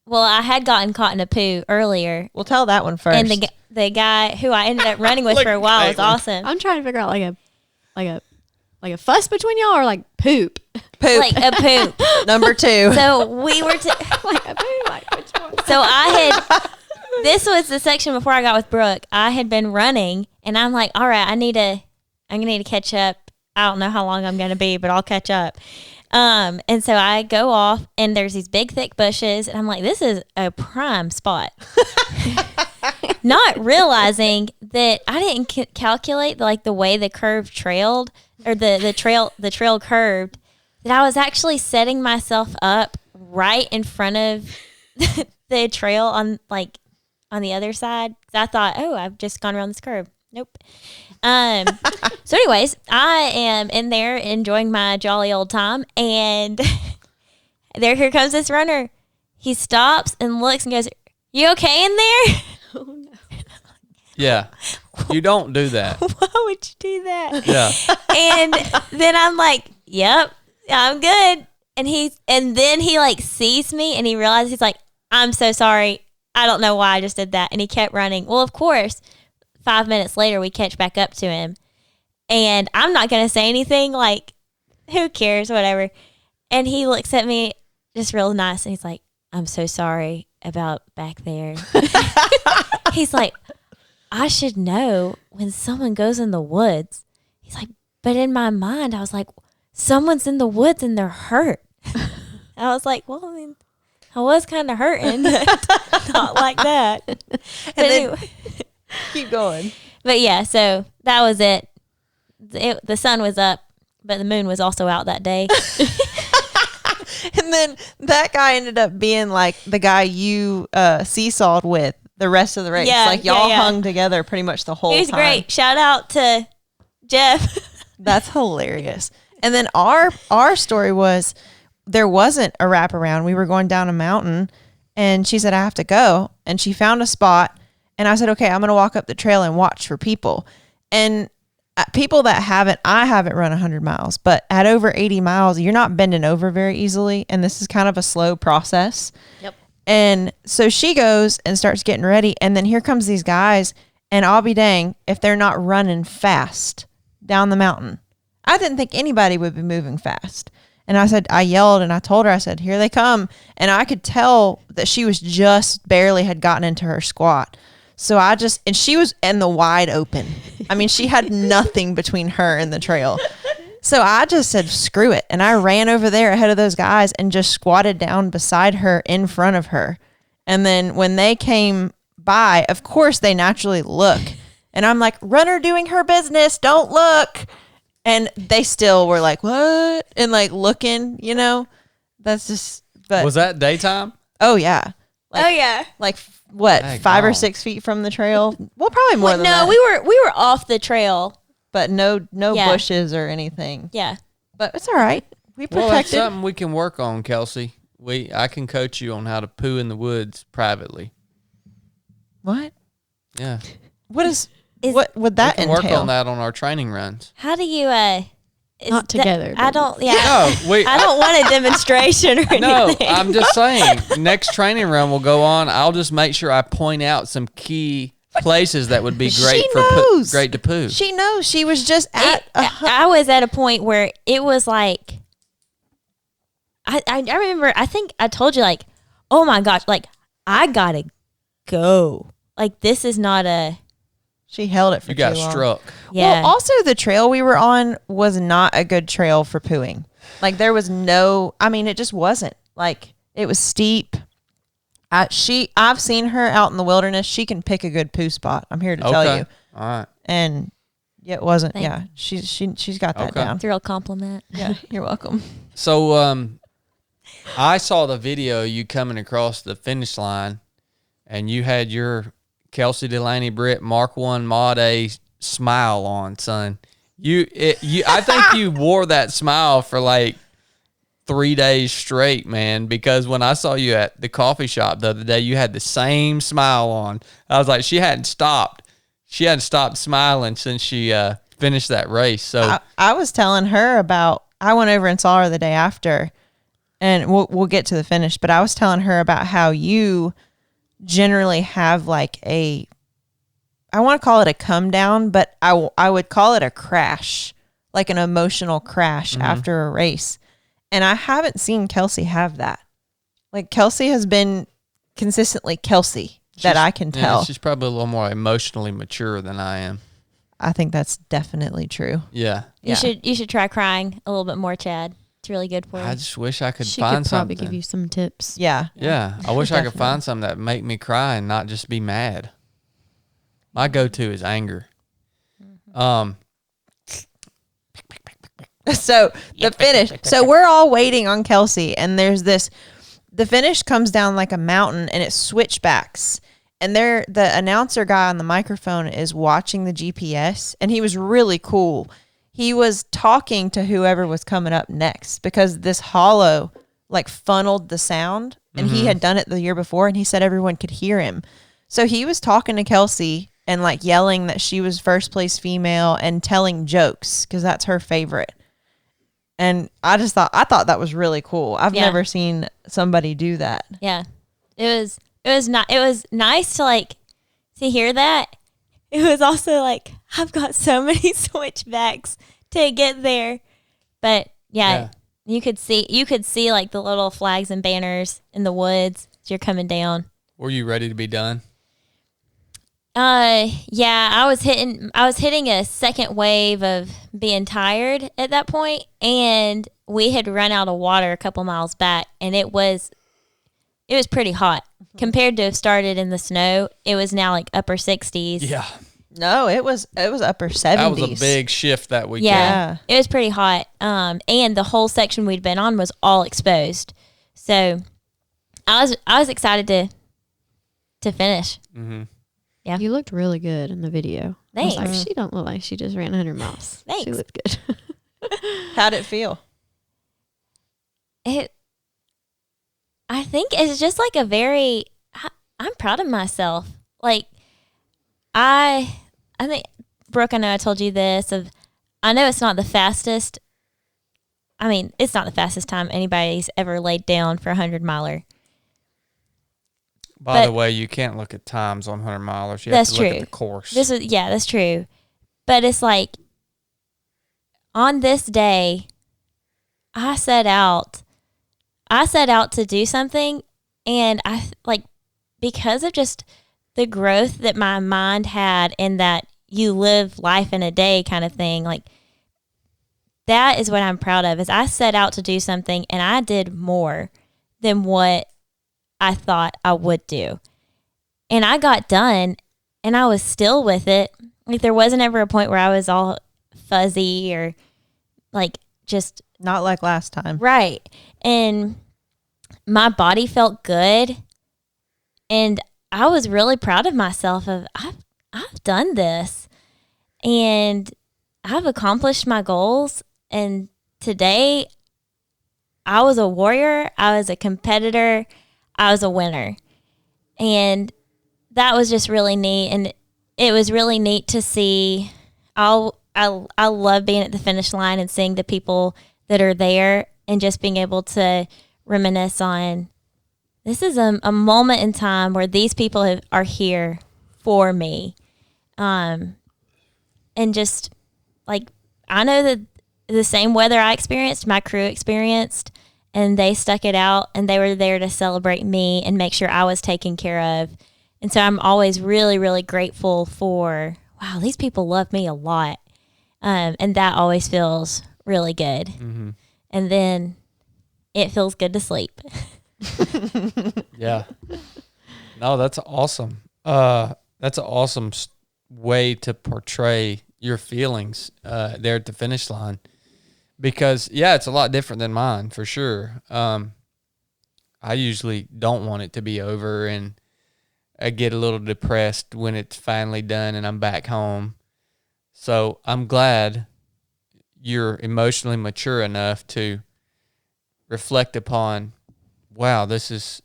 Well, I had gotten caught in a poo earlier. We'll tell that one first. And the guy who I ended up running with for a while was awesome. I'm trying to figure out like a fuss between y'all or like poop. Poop. Like a poop. Number 2. So we were Like a poop. Like which one? So this was the section before I got with Brooke. I had been running and I'm like, all right, I'm gonna need to catch up. I don't know how long I'm gonna be, but I'll catch up. And so I go off and there's these big thick bushes and I'm like, this is a prime spot. Not realizing that I didn't calculate like the way the curve trailed or the trail curved, that I was actually setting myself up right in front of the trail on the other side. So I thought, oh, I've just gone around this curve. Nope. So anyways, I am in there enjoying my jolly old time, and here comes this runner. He stops and looks and goes, "You okay in there?" Oh no. Yeah. You don't do that. Why would you do that? Yeah. And then I'm like, "Yep, I'm good." And then he like sees me and he realizes, he's like, "I'm so sorry. I don't know why I just did that." And he kept running. Well, of course, 5 minutes later, we catch back up to him. And I'm not going to say anything, like, who cares, whatever. And he looks at me just real nice. And he's like, "I'm so sorry about back there." He's like, "I should know when someone goes in the woods." He's like, "But in my mind, I was like, someone's in the woods and they're hurt." I was like, well, I mean, I was kind of hurting, but not like that. But anyway. Keep going. But yeah, so that was it. The sun was up, but the moon was also out that day. And then that guy ended up being like the guy you seesawed with the rest of the race. Yeah, like y'all yeah. hung together pretty much the whole time. He was great. Shout out to Jeff. That's hilarious. And then our story was, there wasn't a wraparound. We were going down a mountain and she said, "I have to go." And she found a spot and I said, "Okay, I'm going to walk up the trail and watch for people." And people that I haven't run 100 miles, but at over 80 miles, you're not bending over very easily. And this is kind of a slow process. Yep. And so she goes and starts getting ready. And then here comes these guys. And I'll be dang if they're not running fast down the mountain. I didn't think anybody would be moving fast. And I yelled and I told her, I said, "Here they come." And I could tell that she was just barely had gotten into her squat. So and she was in the wide open. I mean, she had nothing between her and the trail. So I just said, screw it. And I ran over there ahead of those guys and just squatted down beside her in front of her. And then when they came by, of course they naturally look. And I'm like, "Runner doing her business. Don't look." And they still were like, "What?" And like looking, that's just, but. Was that daytime? Oh yeah. Oh yeah. Like what, Dang 5 or on. 6 feet from the trail? Well, probably more than No, that. we were off the trail. But no Yeah. bushes or anything. Yeah. But it's all right. We Well, that's protected. something we can work on, Kelsey. I can coach you on how to poo in the woods privately. What? Yeah. What would that we can entail? work on that on our training runs. How do you Not together, I but- don't. Yeah. No, I don't want a demonstration or anything. No, I'm just saying. Next training run will go on. I'll just make sure I point out some key places that would be great She for knows. great to poo. She knows. She was just at I was at a point where it was like, I remember, I think I told you, like, oh my gosh, like, I gotta go. Like, this is not a, She held it for You got too long. struck. yeah. Well, also the trail we were on was not a good trail for pooing. Like there was it just wasn't. Like It was steep. I've seen her out in the wilderness. She can pick a good poo spot. I'm here to tell you. All right. And it wasn't. Thank Yeah, she's got that down. It's a real compliment. Yeah, you're welcome. So I saw the video you coming across the finish line, and you had your Kelsey Britt Mark 1 Mod A smile on, son. I think you wore that smile for like 3 days straight, man, because when I saw you at the coffee shop the other day, you had the same smile on. I was like, she hadn't stopped smiling since she finished that race. So I was telling her I went over and saw her the day after, and we'll get to the finish, but I was telling her about how you generally have like I want to call it a come down, but I would call it a crash, like an emotional crash after a race. And I haven't seen Kelsey have that. Like, Kelsey has been consistently Kelsey that I can tell. Yeah, she's probably a little more emotionally mature than I am. I think that's definitely true. Yeah. You should try crying a little bit more, Chad. It's really good for you. I just wish I could She find could probably something. give you some tips. Yeah. Yeah. I wish I could find something that make me cry and not just be mad. My go-to is anger. So the finish. So we're all waiting on Kelsey, and there's the finish comes down like a mountain, and it switchbacks. And the announcer guy on the microphone is watching the GPS, and he was really cool. He was talking to whoever was coming up next, because this hollow like funneled the sound, and he had done it the year before, and he said everyone could hear him. So he was talking to Kelsey and like yelling that she was first place female and telling jokes, because that's her favorite. And I thought that was really cool. I've never seen somebody do that. Yeah. It was nice to hear that. It was also like, I've got so many switchbacks to get there. But yeah. You could see like the little flags and banners in the woods as you're coming down. Were you ready to be done? Yeah, I was hitting a second wave of being tired at that point, and we had run out of water a couple miles back, and it was pretty hot compared to have started in the snow. It was now like upper 60s. Yeah. No, it was upper 70s. That was a big shift that weekend. Yeah, it was pretty hot. And the whole section we'd been on was all exposed. So I was excited to finish. Mm-hmm. Yeah. You looked really good in the video. Thanks. I was like, she don't look like she just ran 100 miles. Thanks. She looked good. How'd it feel? I think it's just like I'm proud of myself. Like, I think, Brooke, I know I told you this, I know it's not the fastest. I mean, it's not the fastest time anybody's ever laid down for a 100-miler. By the way, you can't look at times on 100 milers. You have to look at the course. That's true. But it's like, on this day, I set out to do something, and because of just the growth that my mind had, and that you live life in a day kind of thing, like, that is what I'm proud of, is I set out to do something, and I did more than what I thought I would do. And I got done, and I was still with it. Like, there wasn't ever a point where I was all fuzzy or like just not like last time. Right. And my body felt good, and I was really proud of myself of I've done this, and I've accomplished my goals. And today I was a warrior, I was a competitor, I was a winner. And that was just really neat. And it was really neat to see. I love being at the finish line and seeing the people that are there, and just being able to reminisce on, this is a moment in time where these people are here for me. And just like, I know that the same weather I experienced, my crew experienced, and they stuck it out, and they were there to celebrate me and make sure I was taken care of. And so I'm always really, really grateful for, wow, these people love me a lot. And that always feels really good. Mm-hmm. And then it feels good to sleep. Yeah. No, that's awesome. That's an awesome way to portray your feelings there at the finish line. Because, yeah, it's a lot different than mine, for sure. I usually don't want it to be over, and I get a little depressed when it's finally done and I'm back home. So I'm glad you're emotionally mature enough to reflect upon, wow, this is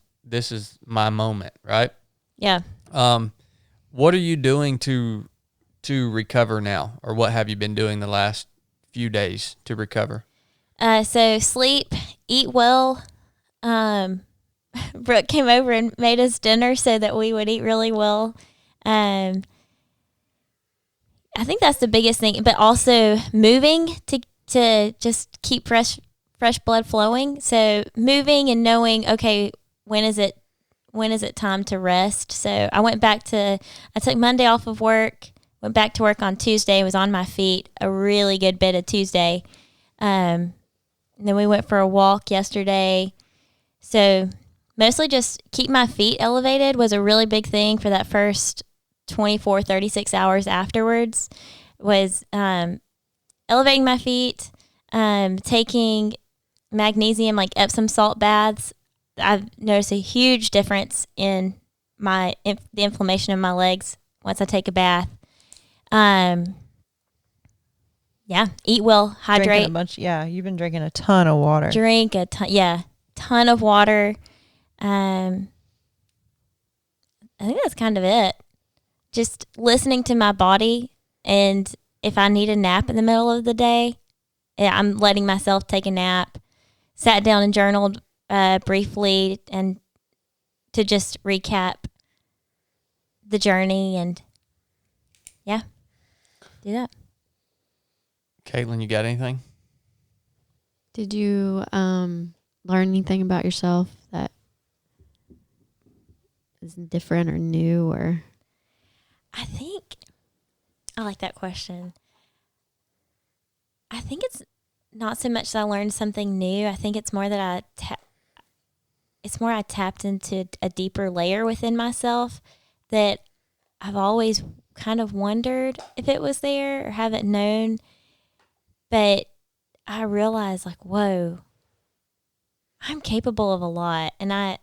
my moment, right? Yeah. What are you doing to recover now, or what have you been doing the last few days to recover? So sleep, eat well. Brooke came over and made us dinner so that we would eat really well. I think that's the biggest thing, but also moving to just keep fresh blood flowing. So moving and knowing, okay, when is it time to rest? So I took Monday off of work, went back to work on Tuesday, was on my feet a really good bit of Tuesday. And then we went for a walk yesterday. So mostly just keep my feet elevated was a really big thing for that first 24, 36 hours afterwards, was elevating my feet, taking magnesium, like Epsom salt baths. I've noticed a huge difference in the inflammation in my legs once I take a bath. Yeah, eat well, hydrate. You've been drinking a ton of water. Drink a ton of water. I think that's kind of it. Just listening to my body, and if I need a nap in the middle of the day, I'm letting myself take a nap. Sat down and journaled briefly, and to just recap the journey, and do that. Caitlin, you got anything? Did you learn anything about yourself that is different or new, or? I think I like that question. I think it's not so much that I learned something new. I think it's more that I tapped into a deeper layer within myself that I've always kind of wondered if it was there or haven't known. But I realized, like, whoa, I'm capable of a lot. And I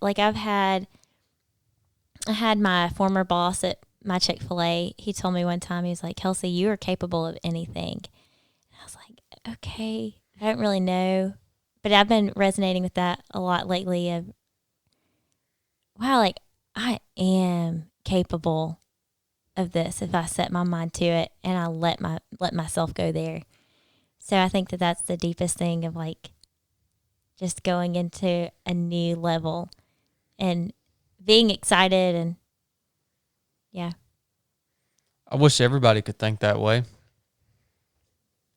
had my former boss at my Chick-fil-A. He told me one time, he was like, Kelsey, you are capable of anything. And I was like, okay, I don't really know. But I've been resonating with that a lot lately of, wow, like, I am capable of this if I set my mind to it and I let myself go there. So I think that that's the deepest thing of, like, just going into a new level and being excited, and yeah. I wish everybody could think that way.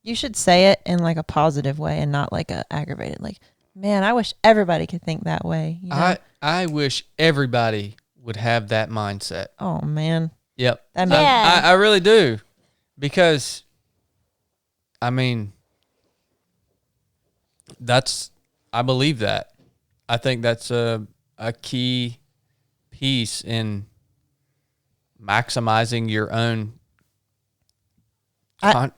You should say it in like a positive way and not like a aggravated, like, man, I wish everybody could think that way. You know? I wish everybody would have that mindset. Oh man. Yep. Yeah. I really do. Because I mean, I believe that. I think that's a key piece in maximizing your own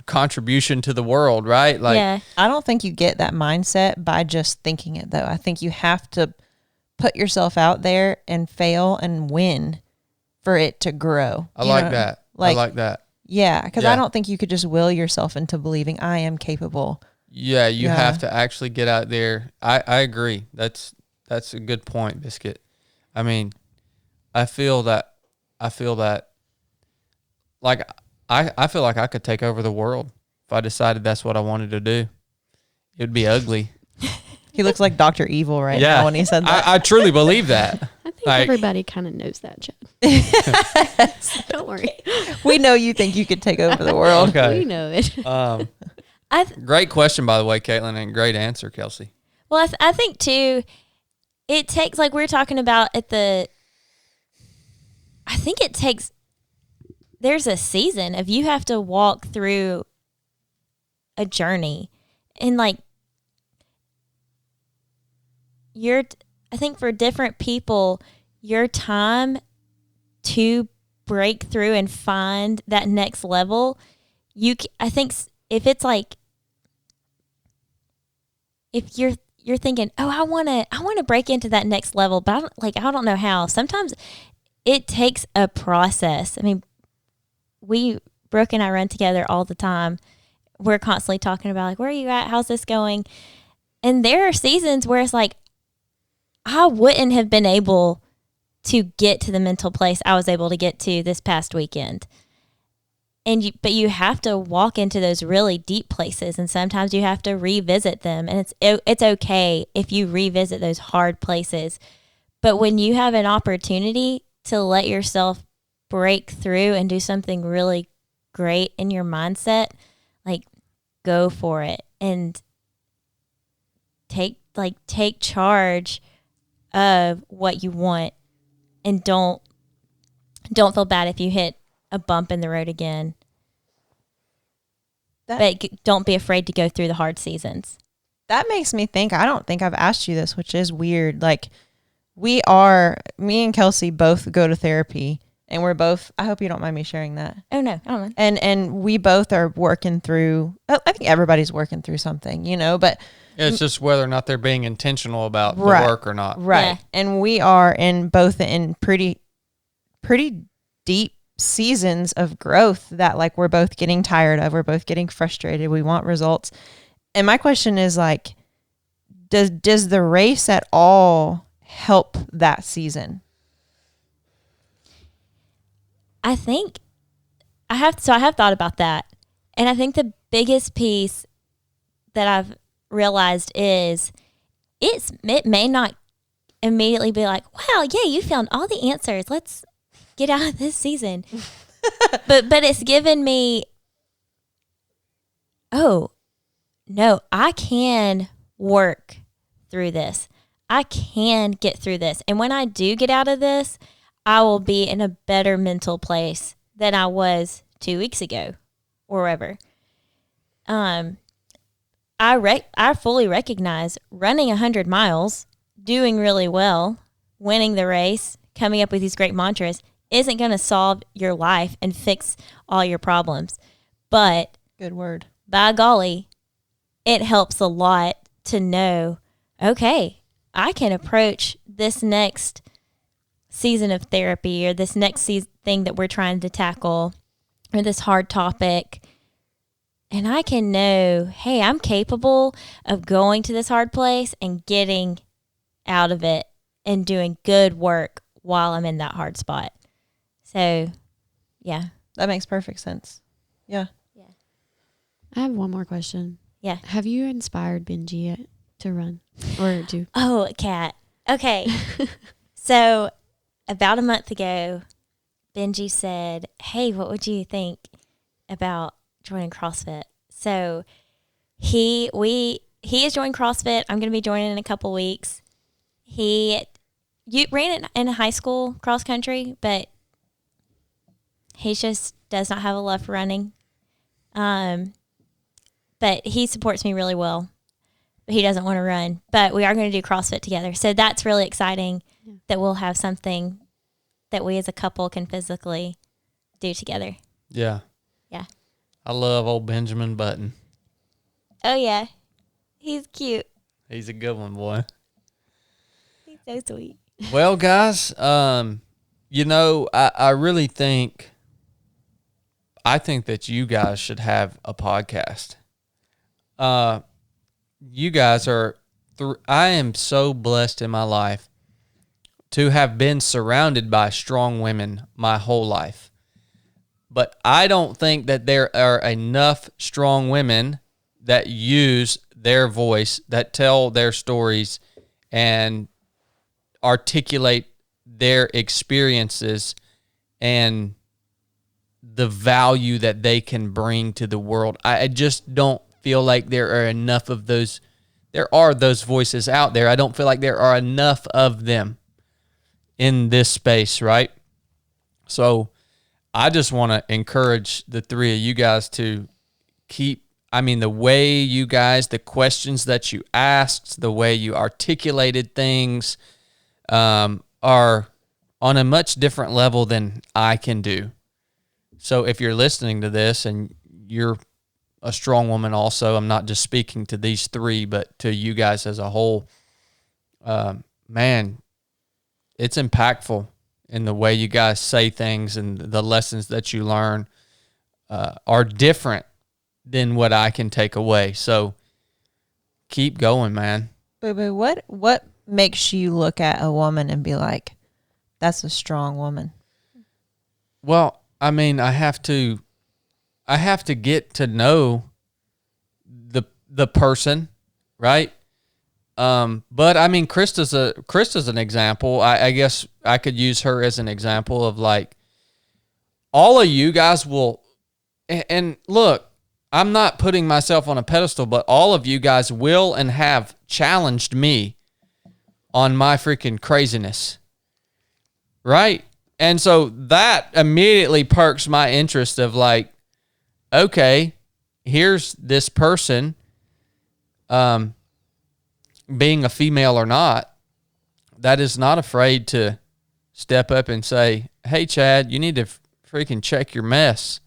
contribution to the world, right? Like, yeah. I don't think you get that mindset by just thinking it, though. I think you have to put yourself out there and fail and win for it to grow. I like that. Yeah, because I don't think you could just will yourself into believing I am capable. Yeah, you have to actually get out there. I agree. That's a good point, Biscuit. I mean, I feel that like I feel like I could take over the world if I decided that's what I wanted to do. It'd be ugly. He looks like Dr. Evil now when he said that. I truly believe that. I think everybody kind of knows that, Chad. Don't worry. We know you think you could take over the world. Okay. We know it. Great question, by the way, Caitlin, and great answer, Kelsey. Well, I think, too, it takes, like we were talking about I think it takes, there's a season of you have to walk through a journey. And, like, I think for different people, your time to break through and find that next level, I think if it's like, if you're thinking, oh, I want to break into that next level, but I don't know how. Sometimes it takes a process. I mean, Brooke and I run together all the time. We're constantly talking about like, where are you at? How's this going? And there are seasons where it's like, I wouldn't have been able to get to the mental place I was able to get to this past weekend. But you have to walk into those really deep places, and sometimes you have to revisit them. And it's okay if you revisit those hard places. But when you have an opportunity to let yourself break through and do something really great in your mindset, like, go for it and take charge of what you want, and don't feel bad if you hit a bump in the road again. But don't be afraid to go through the hard seasons. That makes me think, I don't think I've asked you this, which is weird. Like, me and Kelsey both go to therapy, and we're both, I hope you don't mind me sharing that. Oh, no, I don't mind. And we both are working through, I think everybody's working through something, but it's just whether or not they're being intentional about the work or not. Right. Yeah. And we are both in pretty deep seasons of growth that, like, we're both getting tired of. We're both getting frustrated. We want results. And my question is, like, does the race at all help that season? I think I have thought about that. And I think the biggest piece that I've realized is it may not immediately be like, wow, yeah, you found all the answers. Let's get out of this season. but it's given me, oh, no, I can work through this. I can get through this. And when I do get out of this, I will be in a better mental place than I was 2 weeks ago or wherever. I fully recognize running 100 miles, doing really well, winning the race, coming up with these great mantras isn't going to solve your life and fix all your problems. But good word. By golly, it helps a lot to know, okay, I can approach this next season of therapy or this next thing that we're trying to tackle or this hard topic, and I can know, hey, I'm capable of going to this hard place and getting out of it and doing good work while I'm in that hard spot. So, yeah. That makes perfect sense. Yeah. Yeah. I have one more question. Yeah. Have you inspired Benji yet to run or do? Oh, Kat. Okay. So, about a month ago, Benji said, hey, what would you think about joining CrossFit? So he has joined CrossFit. I'm going to be joining in a couple weeks. You ran in high school cross country, but he just does not have a love for running. But he supports me really well. But he doesn't want to run. But we are going to do CrossFit together. So that's really exciting that we'll have something that we as a couple can physically do together. Yeah. Yeah. I love old Benjamin Button. Oh, yeah. He's cute. He's a good one, boy. He's so sweet. Well, guys, I really think that you guys should have a podcast. You guys are, I am so blessed in my life to have been surrounded by strong women my whole life. But I don't think that there are enough strong women that use their voice, that tell their stories and articulate their experiences and the value that they can bring to the world. I just don't feel like there are enough of those. There are those voices out there. I don't feel like there are enough of them in this space, right? So I just want to encourage the three of you guys to keep, the way you guys, the questions that you asked, the way you articulated things, are on a much different level than I can do. So if you're listening to this and you're a strong woman also, I'm not just speaking to these three, but to you guys as a whole, man, it's impactful in the way you guys say things, and the lessons that you learn are different than what I can take away. So keep going, man. Boo-boo, what makes you look at a woman and be like, that's a strong woman? Well, I mean, I have to get to know the person, right? But I mean, Krista's an example. I guess I could use her as an example of like, all of you guys will, and look, I'm not putting myself on a pedestal, but all of you guys will and have challenged me on my freaking craziness, right? And so that immediately perks my interest of like, okay, here's this person, being a female or not, that is not afraid to step up and say, hey, Chad, you need to freaking check your mess.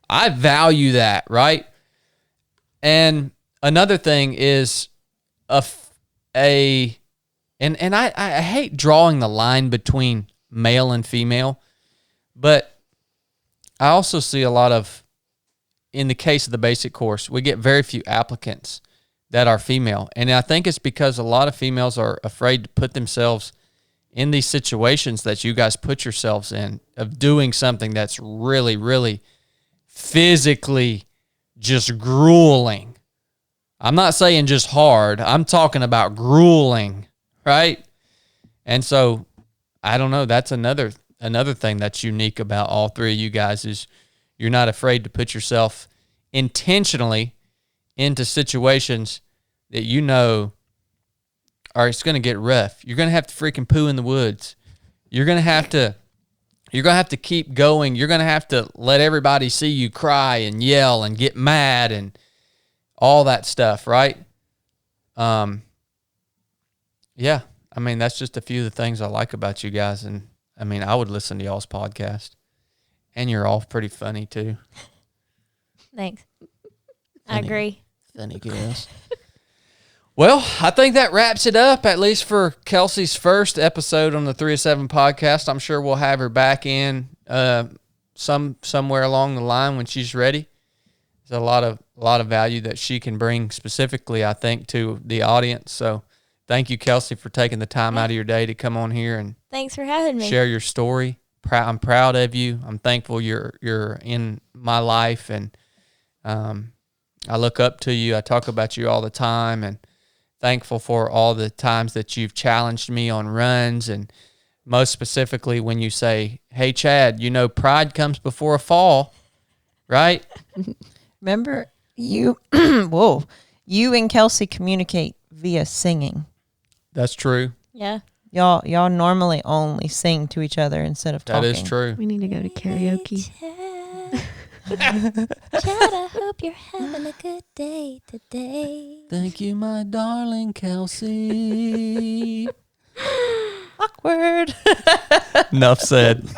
I value that, right? And another thing is I hate drawing the line between male and female, but I also see a lot of, in the case of the basic course, we get very few applicants that are female. And I think it's because a lot of females are afraid to put themselves in these situations that you guys put yourselves in, of doing something that's really, really physically just grueling. I'm not saying just hard. I'm talking about grueling, right? And so, I don't know. That's another thing that's unique about all three of you guys is you're not afraid to put yourself intentionally into situations that you know it's going to get rough. You're going to have to freaking poo in the woods. You're going to have to keep going. You're going to have to let everybody see you cry and yell and get mad and all that stuff, right? Yeah. I mean, that's just a few of the things I like about you guys. And I mean, I would listen to y'all's podcast. And you're all pretty funny too. Thanks. Funny, I agree. Funny girls. Well, I think that wraps it up, at least for Kelsey's first episode on the 307 podcast. I'm sure we'll have her back in somewhere along the line when she's ready. There's a lot of value that she can bring specifically, I think, to the audience. So thank you, Kelsey, for taking the time out of your day to come on here and thanks for having me. Share your story. I'm proud of you. I'm thankful you're in my life, and I look up to you. I talk about you all the time, and thankful for all the times that you've challenged me on runs, and most specifically when you say, hey, Chad, you know, pride comes before a fall, right? Remember, you and Kelsey communicate via singing. That's true. Yeah. Y'all normally only sing to each other instead of talking. That is true. We need to go to karaoke. Chad, I hope you're having a good day today. Thank you, my darling Kelsey. Awkward. Nuff said.